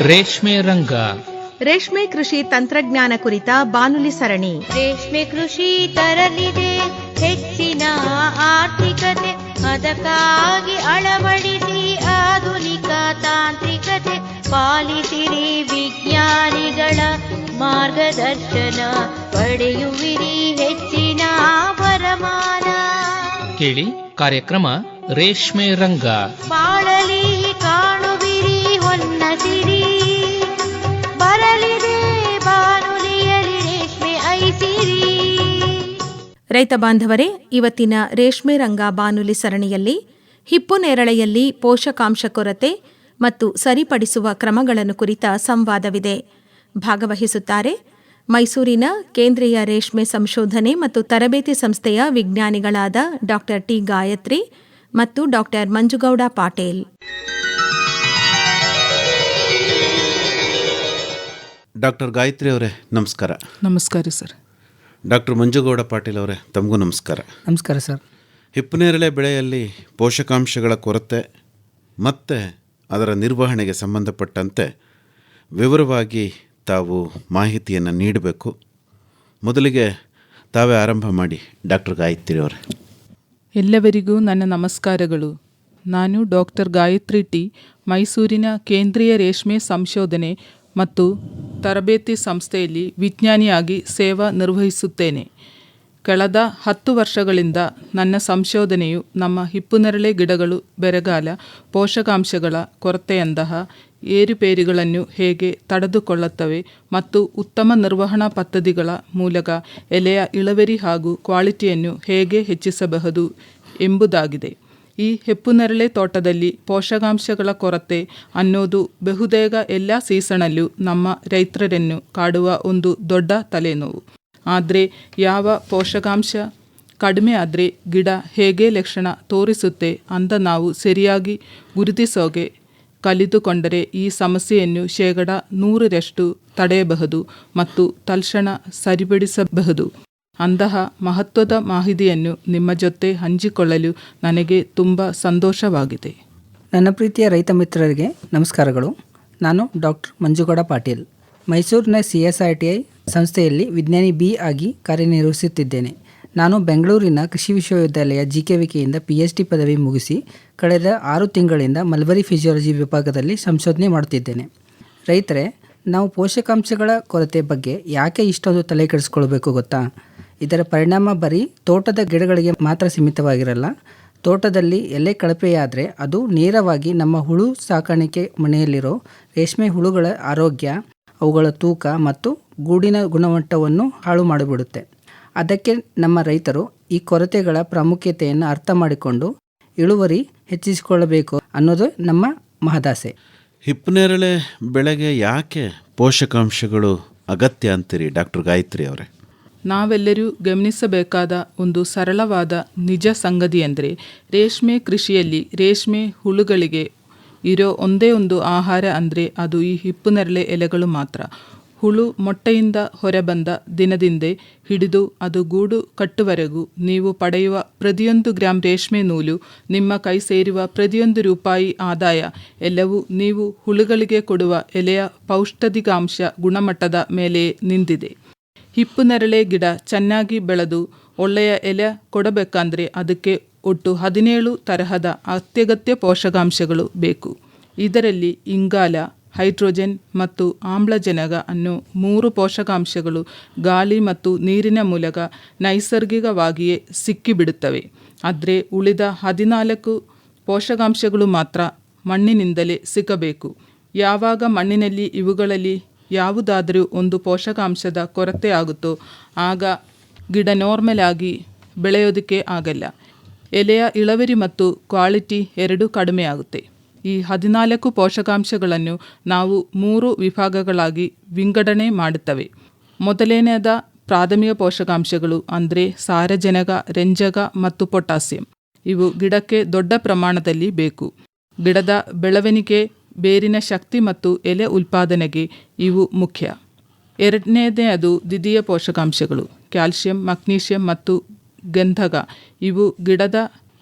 ರೇಷ್ಮೆ ರಂಗ, ರೇಷ್ಮೆ ಕೃಷಿ ತಂತ್ರಜ್ಞಾನ ಕುರಿತ ಬಾನುಲಿ ಸರಣಿ. ರೇಷ್ಮೆ ಕೃಷಿ ತರಲಿದೆ ಹೆಚ್ಚಿನ ಆರ್ಥಿಕತೆ, ಅದಕ್ಕಾಗಿ ಅಳವಡಿಸಿ ಆಧುನಿಕ ತಾಂತ್ರಿಕತೆ, ಪಾಲಿಸಿರಿ ವಿಜ್ಞಾನಿಗಳ ಮಾರ್ಗದರ್ಶನ, ಪಡೆಯುವಿರಿ ಹೆಚ್ಚಿನ ವರಮಾನ. ಕೇಳಿ ಕಾರ್ಯಕ್ರಮ ರೇಷ್ಮೆ ರಂಗ. ಬಾಳಲಿ ಕಾಣುವಿರಿ ಹೊನ್ನಸಿರಿ, ಬರಲಿದೆ ಬಾನುಲಿಯಲಿ ರೇಷ್ಮೆ ಐಸಿರಿ. ರೈತ ಬಾಂಧವರೇ, ಇವತ್ತಿನ ರೇಷ್ಮೆ ರಂಗ ಬಾನುಲಿ ಸರಣಿಯಲ್ಲಿ ಹಿಪ್ಪು ನೇರಳೆಯಲ್ಲಿ ಪೋಷಕಾಂಶ ಕೊರತೆ ಮತ್ತು ಸರಿಪಡಿಸುವ ಕ್ರಮಗಳನ್ನು ಕುರಿತ ಸಂವಾದವಿದೆ. ಭಾಗವಹಿಸುತ್ತಾರೆ ಮೈಸೂರಿನ ಕೇಂದ್ರೀಯ ರೇಷ್ಮೆ ಸಂಶೋಧನೆ ಮತ್ತು ತರಬೇತಿ ಸಂಸ್ಥೆಯ ವಿಜ್ಞಾನಿಗಳಾದ ಡಾ ಟಿ ಗಾಯತ್ರಿ ಮತ್ತು ಡಾ ಮಂಜುಗೌಡ ಪಾಟೇಲ್. ಡಾಕ್ಟರ್ ಗಾಯತ್ರಿ ಅವರೇ ನಮಸ್ಕಾರ. ನಮಸ್ಕಾರ ಸರ್. ಡಾಕ್ಟರ್ ಮಂಜುಗೌಡ ಪಾಟೀಲ್ ಅವರೇ ತಮಗೂ ನಮಸ್ಕಾರ. ನಮಸ್ಕಾರ ಸರ್. ಹಿಪ್ಪುನೇರಳೆ ಬೆಳೆಯಲ್ಲಿ ಪೋಷಕಾಂಶಗಳ ಕೊರತೆ ಮತ್ತು ಅದರ ನಿರ್ವಹಣೆಗೆ ಸಂಬಂಧಪಟ್ಟಂತೆ ವಿವರವಾಗಿ ತಾವು ಮಾಹಿತಿಯನ್ನು ನೀಡಬೇಕು. ಮೊದಲಿಗೆ ತಾವೇ ಆರಂಭ ಮಾಡಿ ಡಾಕ್ಟರ್ ಗಾಯತ್ರಿ ಅವರೇ. ಎಲ್ಲವರಿಗೂ ನನ್ನ ನಮಸ್ಕಾರಗಳು. ನಾನು ಡಾಕ್ಟರ್ ಗಾಯತ್ರಿ ಟಿ, ಮೈಸೂರಿನ ಕೇಂದ್ರೀಯ ರೇಷ್ಮೆ ಸಂಶೋಧನೆ ಮತ್ತು ತರಬೇತಿ ಸಂಸ್ಥೆಯಲ್ಲಿ ವಿಜ್ಞಾನಿಯಾಗಿ ಸೇವಾ ನಿರ್ವಹಿಸುತ್ತೇನೆ. ಕಳೆದ 10 ವರ್ಷಗಳಿಂದ ನನ್ನ ಸಂಶೋಧನೆಯು ನಮ್ಮ ಹಿಪ್ಪುನೇರಳೆ ಗಿಡಗಳು ಬೆರಗಾಲ ಪೋಷಕಾಂಶಗಳ ಕೊರತೆಯಂತಹ ಏರುಪೇರುಗಳನ್ನು ಹೇಗೆ ತಡೆದುಕೊಳ್ಳುತ್ತವೆ ಮತ್ತು ಉತ್ತಮ ನಿರ್ವಹಣಾ ಪದ್ಧತಿಗಳ ಮೂಲಕ ಎಲೆಯ ಇಳುವರಿ ಹಾಗೂ ಕ್ವಾಲಿಟಿಯನ್ನು ಹೇಗೆ ಹೆಚ್ಚಿಸಬಹುದು ಎಂಬುದಾಗಿದೆ. ಈ ಹಿಪ್ಪುನೇರಳೆ ತೋಟದಲ್ಲಿ ಪೋಷಕಾಂಶಗಳ ಕೊರತೆ ಅನ್ನೋದು ಬಹುತೇಕ ಎಲ್ಲ ಸೀಸಣಲ್ಲೂ ನಮ್ಮ ರೈತರನ್ನು ಕಾಡುವ ಒಂದು ದೊಡ್ಡ ತಲೆನೋವು. ಆದರೆ ಯಾವ ಪೋಷಕಾಂಶ ಕಡಿಮೆ ಆದರೆ ಗಿಡ ಹೇಗೆ ಲಕ್ಷಣ ತೋರಿಸುತ್ತೆ ಅಂತ ನಾವು ಸರಿಯಾಗಿ ಗುರುತಿಸೋಕೆ ಕಲಿತುಕೊಂಡರೆ ಈ ಸಮಸ್ಯೆಯನ್ನು 100% ತಡೆಯಬಹುದು ಮತ್ತು ತಕ್ಷಣ ಸರಿಪಡಿಸಬಹುದು. ಅಂತಹ ಮಹತ್ವದ ಮಾಹಿತಿಯನ್ನು ನಿಮ್ಮ ಜೊತೆ ಹಂಚಿಕೊಳ್ಳಲು ನನಗೆ ತುಂಬ ಸಂತೋಷವಾಗಿದೆ. ನನ್ನ ಪ್ರೀತಿಯ ರೈತ ಮಿತ್ರರಿಗೆ ನಮಸ್ಕಾರಗಳು. ನಾನು ಡಾಕ್ಟರ್ ಮಂಜುಗೌಡ ಪಾಟೀಲ್, ಮೈಸೂರಿನ CSITI ಸಂಸ್ಥೆಯಲ್ಲಿ ವಿಜ್ಞಾನಿ ಬಿ ಆಗಿ ಕಾರ್ಯನಿರ್ವಹಿಸುತ್ತಿದ್ದೇನೆ. ನಾನು ಬೆಂಗಳೂರಿನ ಕೃಷಿ ವಿಶ್ವವಿದ್ಯಾಲಯ GKVKಯಿಂದ PhD ಪದವಿ ಮುಗಿಸಿ ಕಳೆದ 6 ತಿಂಗಳಿಂದ ಮಲ್ಬರಿ ಫಿಸಿಯಾಲಜಿ ವಿಭಾಗದಲ್ಲಿ ಸಂಶೋಧನೆ ಮಾಡುತ್ತಿದ್ದೇನೆ. ರೈತರೇ, ನಾವು ಪೋಷಕಾಂಶಗಳ ಕೊರತೆ ಬಗ್ಗೆ ಯಾಕೆ ಇಷ್ಟೊಂದು ತಲೆ ಕೆಡಿಸ್ಕೊಳ್ಬೇಕು ಗೊತ್ತಾ? ಇದರ ಪರಿಣಾಮ ಬರೀ ತೋಟದ ಗಿಡಗಳಿಗೆ ಮಾತ್ರ ಸೀಮಿತವಾಗಿರಲ್ಲ. ತೋಟದಲ್ಲಿ ಎಲೆ ಕಳಪೆಯಾದರೆ ಅದು ನೇರವಾಗಿ ನಮ್ಮ ಹುಳು ಸಾಕಾಣಿಕೆ ಮನೆಯಲ್ಲಿರೋ ರೇಷ್ಮೆ ಹುಳುಗಳ ಆರೋಗ್ಯ, ಅವುಗಳ ತೂಕ ಮತ್ತು ಗೂಡಿನ ಗುಣಮಟ್ಟವನ್ನು ಹಾಳು ಮಾಡಿಬಿಡುತ್ತೆ. ಅದಕ್ಕೆ ನಮ್ಮ ರೈತರು ಈ ಕೊರತೆಗಳ ಪ್ರಾಮುಖ್ಯತೆಯನ್ನು ಅರ್ಥ ಮಾಡಿಕೊಂಡು ಇಳುವರಿ ಹೆಚ್ಚಿಸಿಕೊಳ್ಳಬೇಕು ಅನ್ನೋದು ನಮ್ಮ ಮಹದಾಸೆ. ಹಿಪ್ಪುನೇರಳೆ ಬೆಳೆಗೆ ಯಾಕೆ ಪೋಷಕಾಂಶಗಳು ಅಗತ್ಯ ಅಂತೀರಿ ಡಾಕ್ಟರ್ ಗಾಯತ್ರಿ ಅವರೇ? ನಾವೆಲ್ಲರೂ ಗಮನಿಸಬೇಕಾದ ಒಂದು ಸರಳವಾದ ನಿಜ ಸಂಗತಿ ಅಂದರೆ ರೇಷ್ಮೆ ಕೃಷಿಯಲ್ಲಿ ರೇಷ್ಮೆ ಹುಳುಗಳಿಗೆ ಇರೋ ಒಂದೇ ಒಂದು ಆಹಾರ ಅಂದರೆ ಅದು ಈ ಹಿಪ್ಪುನೇರಳೆ ಎಲೆಗಳು ಮಾತ್ರ. ಹುಳು ಮೊಟ್ಟೆಯಿಂದ ಹೊರಬಂದ ದಿನದಿಂದ ಹಿಡಿದು ಅದು ಗೂಡು ಕಟ್ಟುವರೆಗೂ ನೀವು ಪಡೆಯುವ ಪ್ರತಿಯೊಂದು ಗ್ರಾಂ ರೇಷ್ಮೆ ನೂಲು, ನಿಮ್ಮ ಕೈ ಸೇರುವ ಪ್ರತಿಯೊಂದು ರೂಪಾಯಿ ಆದಾಯ ಎಲ್ಲವೂ ನೀವು ಹುಳುಗಳಿಗೆ ಕೊಡುವ ಎಲೆಯ ಪೌಷ್ಟಿಕಾಂಶ ಗುಣಮಟ್ಟದ ಮೇಲೆ ನಿಂತಿದೆ. ಹಿಪ್ಪುನೇರಳೆ ಗಿಡ ಚೆನ್ನಾಗಿ ಬೆಳೆದು ಒಳ್ಳೆಯ ಎಲೆ ಕೊಡಬೇಕಂದ್ರೆ ಅದಕ್ಕೆ ಒಟ್ಟು 17 ತರಹದ ಅತ್ಯಗತ್ಯ ಪೋಷಕಾಂಶಗಳು ಬೇಕು. ಇದರಲ್ಲಿ ಇಂಗಾಲ, ಹೈಡ್ರೋಜನ್ ಮತ್ತು ಆಮ್ಲಜನಕ ಅನ್ನೋ 3 ಪೋಷಕಾಂಶಗಳು ಗಾಳಿ ಮತ್ತು ನೀರಿನ ಮೂಲಕ ನೈಸರ್ಗಿಕವಾಗಿಯೇ ಸಿಕ್ಕಿಬಿಡುತ್ತವೆ. ಆದರೆ ಉಳಿದ 14 ಪೋಷಕಾಂಶಗಳು ಮಾತ್ರ ಮಣ್ಣಿನಿಂದಲೇ ಸಿಕ್ಕಬೇಕು. ಯಾವಾಗ ಮಣ್ಣಿನಲ್ಲಿ ಇವುಗಳಲ್ಲಿ ಯಾವುದಾದರೂ ಒಂದು ಪೋಷಕಾಂಶದ ಕೊರತೆ ಆಗುತ್ತೋ ಆಗ ಗಿಡ ನಾರ್ಮಲ್ ಆಗಿ ಬೆಳೆಯೋದಕ್ಕೆ ಆಗಲ್ಲ. ಎಲೆಯ ಇಳುವರಿ ಮತ್ತು ಕ್ವಾಲಿಟಿ ಎರಡೂ ಕಡಿಮೆ ಆಗುತ್ತೆ. ಈ 14 ಪೋಷಕಾಂಶಗಳನ್ನು ನಾವು 3 ವಿಭಾಗಗಳಾಗಿ ವಿಂಗಡಣೆ ಮಾಡುತ್ತವೆ. ಮೊದಲನೆಯದ ಪ್ರಾಥಮಿಕ ಪೋಷಕಾಂಶಗಳು ಅಂದರೆ ಸಾರಜನಕ, ರಂಜಕ ಮತ್ತು ಪೊಟ್ಯಾಸಿಯಂ. ಇವು ಗಿಡಕ್ಕೆ ದೊಡ್ಡ ಪ್ರಮಾಣದಲ್ಲಿ ಬೇಕು. ಗಿಡದ ಬೆಳವಣಿಗೆ, ಬೇರಿನ ಶಕ್ತಿ ಮತ್ತು ಎಲೆ ಉತ್ಪಾದನೆಗೆ ಇವು ಮುಖ್ಯ. ಎರಡನೇದು ದ್ವಿತೀಯ ಪೋಷಕಾಂಶಗಳು ಕ್ಯಾಲ್ಸಿಯಂ, ಮೆಗ್ನೀಷಿಯಂ ಮತ್ತು ಗಂಧಕ. ಇವು ಗಿಡದ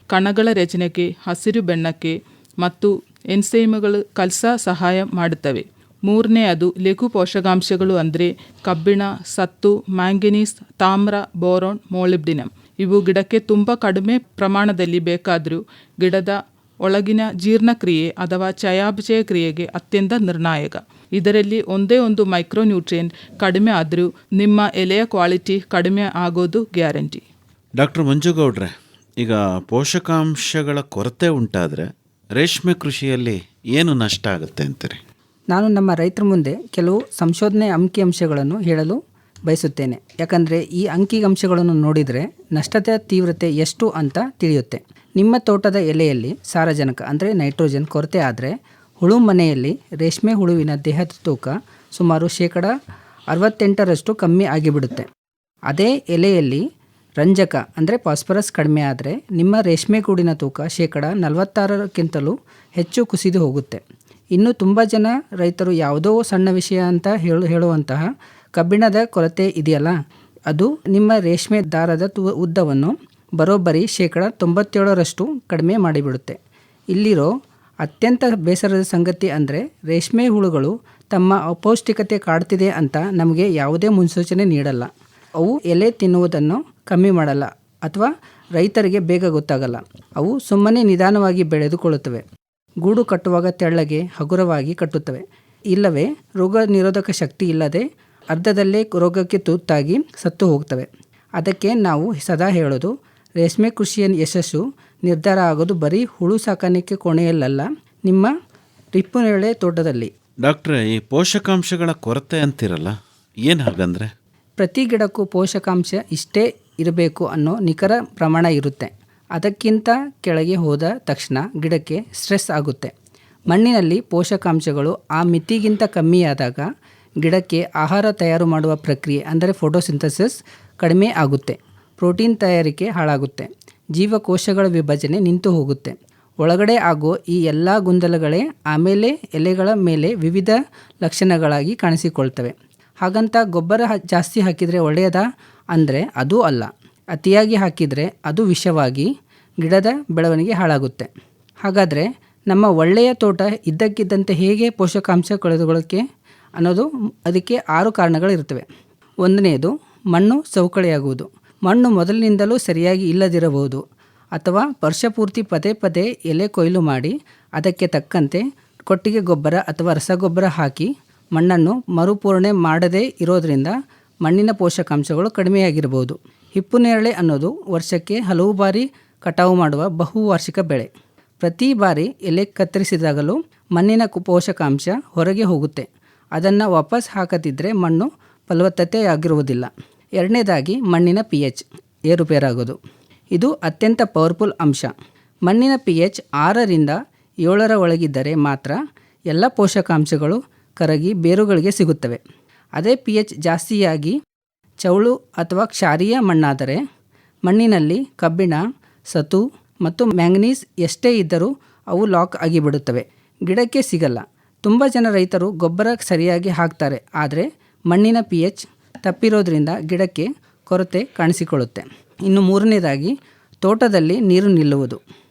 ಕಣಗಳ ರಚನೆಗೆ, ಹಸಿರು ಬಣ್ಣಕ್ಕೆ ಮತ್ತು ಎನ್ಸೈಮ್ಗಳು ಕಲಸ ಸಹಾಯ ಮಾಡುತ್ತವೆ. ಮೂರನೆಯದು ಲಘು ಪೋಷಕಾಂಶಗಳು ಅಂದರೆ ಕಬ್ಬಿಣ, ಸತ್ತು, ಮ್ಯಾಂಗನೀಸ್, ತಾಮ್ರ, ಬೋರಾನ್, ಮೊಲಿಬ್ಡಿನಮ್. ಇವು ಗಿಡಕ್ಕೆ ತುಂಬ ಕಡಿಮೆ ಪ್ರಮಾಣದಲ್ಲಿ ಬೇಕಾದರೂ ಗಿಡದ ಒಳಗಿನ ಜೀರ್ಣಕ್ರಿಯೆ ಅಥವಾ ಚಯಾಪಚಯ ಕ್ರಿಯೆಗೆ ಅತ್ಯಂತ ನಿರ್ಣಾಯಕ. ಇದರಲ್ಲಿ ಒಂದೇ ಒಂದು ಮೈಕ್ರೋನ್ಯೂಟ್ರಿಯೆಂಟ್ ಕಡಿಮೆ ಆದರೂ ನಿಮ್ಮ ಎಲೆಯ ಕ್ವಾಲಿಟಿ ಕಡಿಮೆ ಆಗೋದು ಗ್ಯಾರಂಟಿ. ಡಾಕ್ಟರ್ ಮಂಜುಗೌಡ್ರೆ, ಈಗ ಪೋಷಕಾಂಶಗಳ ಕೊರತೆ ಉಂಟಾದರೆ ರೇಷ್ಮೆ ಕೃಷಿಯಲ್ಲಿ ಏನು ನಷ್ಟ ಆಗುತ್ತೆ ಅಂತೀರಿ? ನಾನು ನಮ್ಮ ರೈತರ ಮುಂದೆ ಕೆಲವು ಸಂಶೋಧನೆ ಅಂಕಿಅಂಶಗಳನ್ನು ಹೇಳಲು ಬಯಸುತ್ತೇನೆ. ಯಾಕಂದರೆ ಈ ಅಂಕಿಅಂಶಗಳನ್ನು ನೋಡಿದರೆ ನಷ್ಟದ ತೀವ್ರತೆ ಎಷ್ಟು ಅಂತ ತಿಳಿಯುತ್ತೆ. ನಿಮ್ಮ ತೋಟದ ಎಲೆಯಲ್ಲಿ ಸಾರಜನಕ ಅಂದರೆ ನೈಟ್ರೋಜನ್ ಕೊರತೆ ಆದರೆ ಹುಳು ಮನೆಯಲ್ಲಿ ರೇಷ್ಮೆ ಹುಳುವಿನ ದೇಹದ ತೂಕ ಸುಮಾರು 68% ಕಮ್ಮಿ ಆಗಿಬಿಡುತ್ತೆ. ಅದೇ ಎಲೆಯಲ್ಲಿ ರಂಜಕ ಅಂದರೆ ಫಾಸ್ಫರಸ್ ಕಡಿಮೆ ಆದರೆ ನಿಮ್ಮ ರೇಷ್ಮೆ ಗೂಡಿನ ತೂಕ 46%ಕ್ಕಿಂತಲೂ ಹೆಚ್ಚು ಕುಸಿದು ಹೋಗುತ್ತೆ. ಇನ್ನು ತುಂಬ ಜನ ರೈತರು ಯಾವುದೋ ಸಣ್ಣ ವಿಷಯ ಅಂತ ಹೇಳುವಂತಹ ಕಬ್ಬಿಣದ ಕೊರತೆ ಇದೆಯಲ್ಲ, ಅದು ನಿಮ್ಮ ರೇಷ್ಮೆ ದಾರದ ಉದ್ದವನ್ನು ಬರೋಬ್ಬರಿ 97% ಕಡಿಮೆ ಮಾಡಿಬಿಡುತ್ತೆ. ಇಲ್ಲಿರೋ ಅತ್ಯಂತ ಬೇಸರದ ಸಂಗತಿ ಅಂದರೆ ರೇಷ್ಮೆ ಹುಳುಗಳು ತಮ್ಮ ಅಪೌಷ್ಟಿಕತೆ ಕಾಡ್ತಿದೆ ಅಂತ ನಮಗೆ ಯಾವುದೇ ಮುನ್ಸೂಚನೆ ನೀಡಲ್ಲ. ಅವು ಎಲೆ ತಿನ್ನುವುದನ್ನು ಕಮ್ಮಿ ಮಾಡಲ್ಲ ಅಥವಾ ರೈತರಿಗೆ ಬೇಗ ಗೊತ್ತಾಗಲ್ಲ. ಅವು ಸುಮ್ಮನೆ ನಿಧಾನವಾಗಿ ಬೆಳೆದುಕೊಳ್ಳುತ್ತವೆ. ಗೂಡು ಕಟ್ಟುವಾಗ ತೆಳ್ಳಗೆ ಹಗುರವಾಗಿ ಕಟ್ಟುತ್ತವೆ. ಇಲ್ಲವೇ ರೋಗ ನಿರೋಧಕ ಶಕ್ತಿ ಇಲ್ಲದೆ ಅರ್ಧದಲ್ಲೇ ರೋಗಕ್ಕೆ ತುತ್ತಾಗಿ ಸತ್ತು ಹೋಗ್ತವೆ. ಅದಕ್ಕೆ ನಾವು ಸದಾ ಹೇಳೋದು, ರೇಷ್ಮೆ ಕೃಷಿಯ ಯಶಸ್ಸು ನಿರ್ಧಾರ ಆಗೋದು ಬರೀ ಹುಳು ಸಾಕಾಣಿಕೆ ಕೋಣೆಯಲ್ಲ, ನಿಮ್ಮ ರಿಪ್ಪುನೇರಳೆ ತೋಟದಲ್ಲಿ. ಡಾಕ್ಟ್ರೆ, ಈ ಪೋಷಕಾಂಶಗಳ ಕೊರತೆ ಅಂತಿರಲ್ಲ, ಏನು ಹಾಗಂದ್ರೆ? ಪ್ರತಿ ಗಿಡಕ್ಕೂ ಪೋಷಕಾಂಶ ಇಷ್ಟೇ ಇರಬೇಕು ಅನ್ನೋ ನಿಖರ ಪ್ರಮಾಣ ಇರುತ್ತೆ. ಅದಕ್ಕಿಂತ ಕೆಳಗೆ ಹೋದ ತಕ್ಷಣ ಗಿಡಕ್ಕೆ ಸ್ಟ್ರೆಸ್ ಆಗುತ್ತೆ. ಮಣ್ಣಿನಲ್ಲಿ ಪೋಷಕಾಂಶಗಳು ಆ ಮಿತಿಗಿಂತ ಕಮ್ಮಿಯಾದಾಗ ಗಿಡಕ್ಕೆ ಆಹಾರ ತಯಾರು ಮಾಡುವ ಪ್ರಕ್ರಿಯೆ ಅಂದರೆ ಫೋಟೋಸಿಂಥಸಿಸ್ ಕಡಿಮೆ ಆಗುತ್ತೆ. ಪ್ರೋಟೀನ್ ತಯಾರಿಕೆ ಹಾಳಾಗುತ್ತೆ. ಜೀವಕೋಶಗಳ ವಿಭಜನೆ ನಿಂತು ಹೋಗುತ್ತೆ. ಒಳಗಡೆ ಆಗೋ ಈ ಎಲ್ಲ ಗೊಂದಲಗಳೇ ಆಮೇಲೆ ಎಲೆಗಳ ಮೇಲೆ ವಿವಿಧ ಲಕ್ಷಣಗಳಾಗಿ ಕಾಣಿಸಿಕೊಳ್ತವೆ. ಹಾಗಂತ ಗೊಬ್ಬರ ಜಾಸ್ತಿ ಹಾಕಿದರೆ ಒಳ್ಳೆಯದಾ ಅಂದರೆ ಅದೂ ಅಲ್ಲ. ಅತಿಯಾಗಿ ಹಾಕಿದರೆ ಅದು ವಿಷವಾಗಿ ಗಿಡದ ಬೆಳವಣಿಗೆ ಹಾಳಾಗುತ್ತೆ. ಹಾಗಾದರೆ ನಮ್ಮ ಒಳ್ಳೆಯ ತೋಟ ಇದ್ದಕ್ಕಿದ್ದಂತೆ ಹೇಗೆ ಪೋಷಕಾಂಶ ಕಳೆದುಕೊಳ್ಳೋಕ್ಕೆ ಅನ್ನೋದು, ಅದಕ್ಕೆ 6 ಕಾರಣಗಳಿರ್ತವೆ. ಒಂದನೆಯದು ಮಣ್ಣು ಸವಕಳಿಯಾಗುವುದು. ಮಣ್ಣು ಮೊದಲಿನಿಂದಲೂ ಸರಿಯಾಗಿ ಇಲ್ಲದಿರಬಹುದು ಅಥವಾ ವರ್ಷಪೂರ್ತಿ ಪದೇ ಪದೇ ಎಲೆ ಕೊಯ್ಲು ಮಾಡಿ ಅದಕ್ಕೆ ತಕ್ಕಂತೆ ಕೊಟ್ಟಿಗೆ ಗೊಬ್ಬರ ಅಥವಾ ರಸಗೊಬ್ಬರ ಹಾಕಿ ಮಣ್ಣನ್ನು ಮರುಪೂರಣೆ ಮಾಡದೇ ಇರೋದರಿಂದ ಮಣ್ಣಿನ ಪೋಷಕಾಂಶಗಳು ಕಡಿಮೆಯಾಗಿರಬಹುದು. ಹಿಪ್ಪುನೇರಳೆ ಅನ್ನೋದು ವರ್ಷಕ್ಕೆ ಹಲವು ಬಾರಿ ಕಟಾವು ಮಾಡುವ ಬಹುವಾರ್ಷಿಕ ಬೆಳೆ. ಪ್ರತಿ ಬಾರಿ ಎಲೆ ಕತ್ತರಿಸಿದಾಗಲೂ ಮಣ್ಣಿನ ಪೋಷಕಾಂಶ ಹೊರಗೆ ಹೋಗುತ್ತೆ. ಅದನ್ನು ವಾಪಸ್ ಹಾಕದಿದ್ದರೆ ಮಣ್ಣು ಫಲವತ್ತತೆಯಾಗಿರುವುದಿಲ್ಲ. ಎರಡನೇದಾಗಿ ಮಣ್ಣಿನ pH ಏರುಪೇರಾಗೋದು. ಇದು ಅತ್ಯಂತ ಪವರ್ಫುಲ್ ಅಂಶ. ಮಣ್ಣಿನ pH 6ರಿಂದ 7 ಒಳಗಿದ್ದರೆ ಮಾತ್ರ ಎಲ್ಲ ಪೋಷಕಾಂಶಗಳು ಕರಗಿ ಬೇರುಗಳಿಗೆ ಸಿಗುತ್ತವೆ. ಅದೇ pH ಜಾಸ್ತಿಯಾಗಿ ಚೌಳು ಅಥವಾ ಕ್ಷಾರೀಯ ಮಣ್ಣಾದರೆ ಮಣ್ಣಿನಲ್ಲಿ ಕಬ್ಬಿಣ, ಸತು ಮತ್ತು ಮ್ಯಾಂಗನೀಸ್ ಎಷ್ಟೇ ಇದ್ದರೂ ಅವು ಲಾಕ್ ಆಗಿಬಿಡುತ್ತವೆ, ಗಿಡಕ್ಕೆ ಸಿಗಲ್ಲ. ತುಂಬ ಜನ ರೈತರು ಗೊಬ್ಬರ ಸರಿಯಾಗಿ ಹಾಕ್ತಾರೆ, ಆದರೆ ಮಣ್ಣಿನ pH ತಪ್ಪಿರೋದ್ರಿಂದ ಗಿಡಕ್ಕೆ ಕೊರತೆ ಕಾಣಿಸಿಕೊಳ್ಳುತ್ತೆ. ಇನ್ನು ಮೂರನೇದಾಗಿ ತೋಟದಲ್ಲಿ ನೀರು ನಿಲ್ಲುವುದು.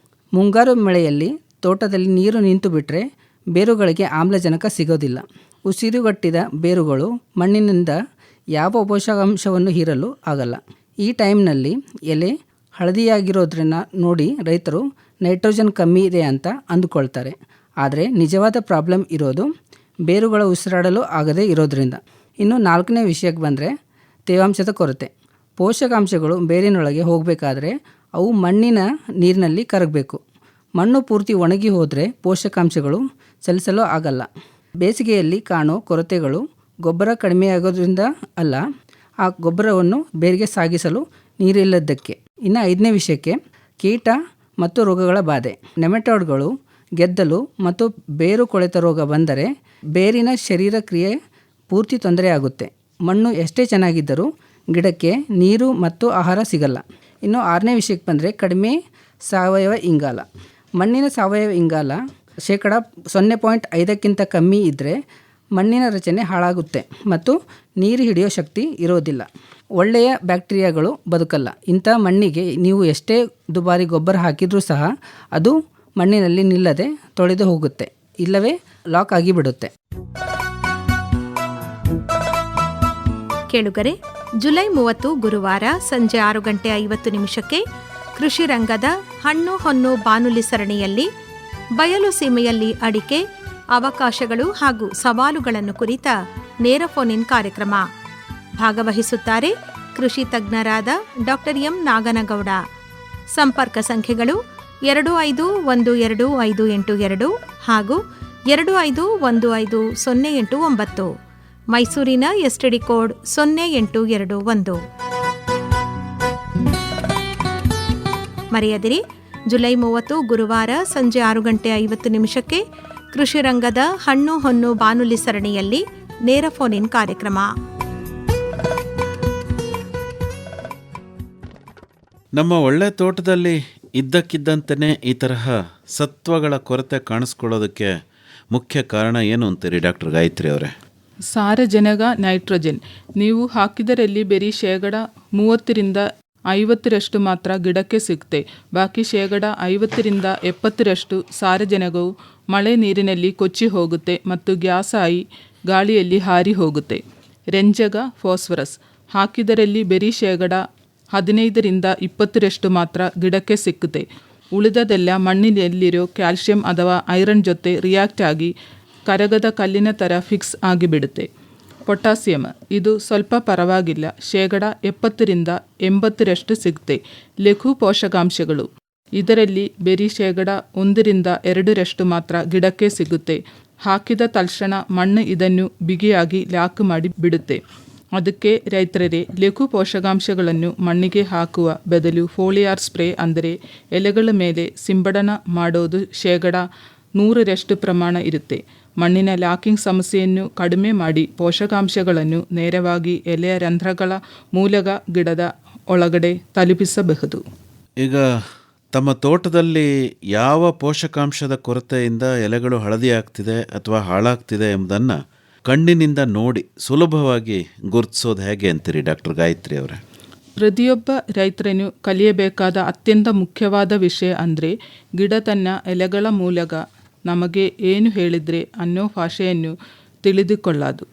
ಮುಂಗಾರು ಮಳೆಯಲ್ಲಿ ತೋಟದಲ್ಲಿ ನೀರು ನಿಂತು ಬಿಟ್ಟರೆ ಬೇರುಗಳಿಗೆ ಆಮ್ಲಜನಕ ಸಿಗೋದಿಲ್ಲ. ಉಸಿರುಗಟ್ಟಿದ ಬೇರುಗಳು ಮಣ್ಣಿನಿಂದ ಯಾವ ಪೋಷಕಾಂಶವನ್ನು ಹೀರಲು ಆಗಲ್ಲ. ಈ ಟೈಮ್ನಲ್ಲಿ ಎಲೆ ಹಳದಿಯಾಗಿರೋದ್ರನ್ನ ನೋಡಿ ರೈತರು ನೈಟ್ರೋಜನ್ ಕಮ್ಮಿ ಇದೆ ಅಂತ ಅಂದುಕೊಳ್ತಾರೆ. ಆದರೆ ನಿಜವಾದ ಪ್ರಾಬ್ಲಮ್ ಇರೋದು ಬೇರುಗಳ ಉಸಿರಾಡಲು ಆಗದೇ ಇರೋದ್ರಿಂದ. ಇನ್ನು 4ನೇ ವಿಷಯಕ್ಕೆ ಬಂದರೆ ತೇವಾಂಶದ ಕೊರತೆ. ಪೋಷಕಾಂಶಗಳು ಬೇರಿನೊಳಗೆ ಹೋಗಬೇಕಾದ್ರೆ ಅವು ಮಣ್ಣಿನ ನೀರಿನಲ್ಲಿ ಕರಗಬೇಕು. ಮಣ್ಣು ಪೂರ್ತಿ ಒಣಗಿ ಹೋದರೆ ಪೋಷಕಾಂಶಗಳು ಚಲಿಸಲು ಆಗಲ್ಲ. ಬೇಸಿಗೆಯಲ್ಲಿ ಕಾಣೋ ಕೊರತೆಗಳು ಗೊಬ್ಬರ ಕಡಿಮೆಯಾಗೋದ್ರಿಂದ ಅಲ್ಲ, ಆ ಗೊಬ್ಬರವನ್ನು ಬೇರಿಗೆ ಸಾಗಿಸಲು ನೀರಿಲ್ಲದ್ದಕ್ಕೆ. ಇನ್ನು 5ನೇ ವಿಷಯಕ್ಕೆ ಕೀಟ ಮತ್ತು ರೋಗಗಳ ಬಾಧೆ. ನೆಮೆಟೋಡ್ಗಳು, ಗೆದ್ದಲು ಮತ್ತು ಬೇರು ಕೊಳೆತ ರೋಗ ಬಂದರೆ ಬೇರಿನ ಶರೀರ ಕ್ರಿಯೆ ಪೂರ್ತಿ ತೊಂದರೆಯಾಗುತ್ತೆ. ಮಣ್ಣು ಎಷ್ಟೇ ಚೆನ್ನಾಗಿದ್ದರೂ ಗಿಡಕ್ಕೆ ನೀರು ಮತ್ತು ಆಹಾರ ಸಿಗಲ್ಲ. ಇನ್ನು 6ನೇ ವಿಷಯಕ್ಕೆ ಬಂದರೆ ಕಡಿಮೆ ಸಾವಯವ ಇಂಗಾಲ. ಮಣ್ಣಿನ ಸಾವಯವ ಇಂಗಾಲ 0.5ಕ್ಕಿಂತ ಕಮ್ಮಿ ಇದ್ದರೆ ಮಣ್ಣಿನ ರಚನೆ ಹಾಳಾಗುತ್ತೆ ಮತ್ತು ನೀರು ಹಿಡಿಯೋ ಶಕ್ತಿ ಇರೋದಿಲ್ಲ. ಒಳ್ಳೆಯ ಬ್ಯಾಕ್ಟೀರಿಯಾಗಳು ಬದುಕಲ್ಲ. ಇಂಥ ಮಣ್ಣಿಗೆ ನೀವು ಎಷ್ಟೇ ದುಬಾರಿ ಗೊಬ್ಬರ ಹಾಕಿದರೂ ಸಹ ಅದು ಮಣ್ಣಿನಲ್ಲಿ ನಿಲ್ಲದೆ ತೊಳೆದು ಹೋಗುತ್ತೆ, ಇಲ್ಲವೇ ಲಾಕ್ ಆಗಿಬಿಡುತ್ತೆ. ಕೇಳುಗರೆ, ಜುಲೈ 30 ಗುರುವಾರ ಸಂಜೆ 6:50 ಕೃಷಿ ರಂಗದ ಹಣ್ಣು ಹೊನ್ನು ಬಾನುಲಿ ಸರಣಿಯಲ್ಲಿ ಬಯಲು ಸೀಮೆಯಲ್ಲಿ ಅಡಿಕೆ ಅವಕಾಶಗಳು ಹಾಗೂ ಸವಾಲುಗಳನ್ನು ಕುರಿತ ನೇರ ಫೋನ್ ಇನ್ ಕಾರ್ಯಕ್ರಮ. ಭಾಗವಹಿಸುತ್ತಾರೆ ಕೃಷಿ ತಜ್ಞರಾದ ಡಾಕ್ಟರ್ ಎಂ ನಾಗನಗೌಡ. ಸಂಪರ್ಕ ಸಂಖ್ಯೆಗಳು 25122582 ಹಾಗೂ 25150889. ಮೈಸೂರಿನ ಎಸ್ಟಿಡಿ ಕೋಡ್ 0821. ಮರೆಯದಿರಿ, ಜುಲೈ 30 ಗುರುವಾರ ಸಂಜೆ 6:50 ಕೃಷಿ ರಂಗದ ಹಣ್ಣು ಹೊನ್ನು ಬಾನುಲಿ ಸರಣಿಯಲ್ಲಿ ನೇರ ಫೋನ್ ಇನ್ ಕಾರ್ಯಕ್ರಮ. ನಮ್ಮ ಒಳ್ಳೆ ತೋಟದಲ್ಲಿ ಇದ್ದಕ್ಕಿದ್ದಂತೆಯೇ ಈ ತರಹ ಸತ್ವಗಳ ಕೊರತೆ ಕಾಣಿಸ್ಕೊಳ್ಳೋದಕ್ಕೆ ಮುಖ್ಯ ಕಾರಣ ಏನು ಅಂತೀರಿ ಡಾಕ್ಟರ್ ಗಾಯತ್ರಿ ಅವರೇ? ಸಾರಜನಕ, ನೈಟ್ರೋಜನ್ ನೀವು ಹಾಕಿದರಲ್ಲಿ ಬರೀ 30-50% ಮಾತ್ರ ಗಿಡಕ್ಕೆ ಸಿಗುತ್ತೆ. ಬಾಕಿ 50-70% ಸಾರಜನಕವು ಮಳೆ ನೀರಿನಲ್ಲಿ ಕೊಚ್ಚಿ ಹೋಗುತ್ತೆ ಮತ್ತು ಗ್ಯಾಸ್ ಆಗಿ ಗಾಳಿಯಲ್ಲಿ ಹಾರಿ ಹೋಗುತ್ತೆ. ರಂಜಕ, ಫಾಸ್ಫರಸ್ ಹಾಕಿದರಲ್ಲಿ ಬರೀ 15-20% ಮಾತ್ರ ಗಿಡಕ್ಕೆ ಸಿಕ್ಕುತ್ತೆ. ಉಳಿದದೆಲ್ಲ ಮಣ್ಣಿನಲ್ಲಿರೋ ಕ್ಯಾಲ್ಶಿಯಂ ಅಥವಾ ಐರನ್ ಜೊತೆ ರಿಯಾಕ್ಟ್ ಆಗಿ ಕರಗದ ಕಲ್ಲಿನ ಥರ ಫಿಕ್ಸ್ ಆಗಿಬಿಡುತ್ತೆ. ಪೊಟ್ಯಾಸಿಯಮ್ ಇದು ಸ್ವಲ್ಪ ಪರವಾಗಿಲ್ಲ, 70-80% ಸಿಗುತ್ತೆ. ಲಘು ಪೋಷಕಾಂಶಗಳು ಇದರಲ್ಲಿ ಬರೀ 1-2% ಮಾತ್ರ ಗಿಡಕ್ಕೆ ಸಿಗುತ್ತೆ. ಹಾಕಿದ ತಕ್ಷಣ ಮಣ್ಣು ಇದನ್ನು ಬಿಗಿಯಾಗಿ ಲಾಕ್ ಮಾಡಿ ಬಿಡುತ್ತೆ. ಅದಕ್ಕೆ ರೈತರೇ ಲಘು ಪೋಷಕಾಂಶಗಳನ್ನು ಮಣ್ಣಿಗೆ ಹಾಕುವ ಬದಲು ಫೋಲಿಯಾರ್ ಸ್ಪ್ರೇ ಅಂದರೆ ಎಲೆಗಳ ಮೇಲೆ ಸಿಂಪಡಣೆ ಮಾಡೋದು 100% ಪ್ರಮಾಣ ಇರುತ್ತೆ. ಮಣ್ಣಿನ ಲಾಕಿಂಗ್ ಸಮಸ್ಯೆಯನ್ನು ಕಡಿಮೆ ಮಾಡಿ ಪೋಷಕಾಂಶಗಳನ್ನು ನೇರವಾಗಿ ಎಲೆಯ ರಂಧ್ರಗಳ ಮೂಲಕ ಗಿಡದ ಒಳಗಡೆ ತಲುಪಿಸಬಹುದು. ಈಗ ತಮ್ಮ ತೋಟದಲ್ಲಿ ಯಾವ ಪೋಷಕಾಂಶದ ಕೊರತೆಯಿಂದ ಎಲೆಗಳು ಹಳದಿ ಆಗ್ತಿದೆ ಅಥವಾ ಹಾಳಾಗ್ತಿದೆ ಎಂಬುದನ್ನು ಕಣ್ಣಿನಿಂದ ನೋಡಿ ಸುಲಭವಾಗಿ ಗುರುತಿಸೋದು ಹೇಗೆ ಅಂತೀರಿ ಡಾಕ್ಟರ್ ಗಾಯತ್ರಿ ಅವರೇ? ಪ್ರತಿಯೊಬ್ಬ ರೈತರನ್ನು ಕಲಿಯಬೇಕಾದ ಅತ್ಯಂತ ಮುಖ್ಯವಾದ ವಿಷಯ ಅಂದರೆ ಗಿಡ ತನ್ನ ಎಲೆಗಳ ಮೂಲಕ ನಮಗೆ ಏನು ಹೇಳಿದರೆ ಅನ್ನೋ ಭಾಷೆಯನ್ನು ತಿಳಿದುಕೊಳ್ಳೋದು.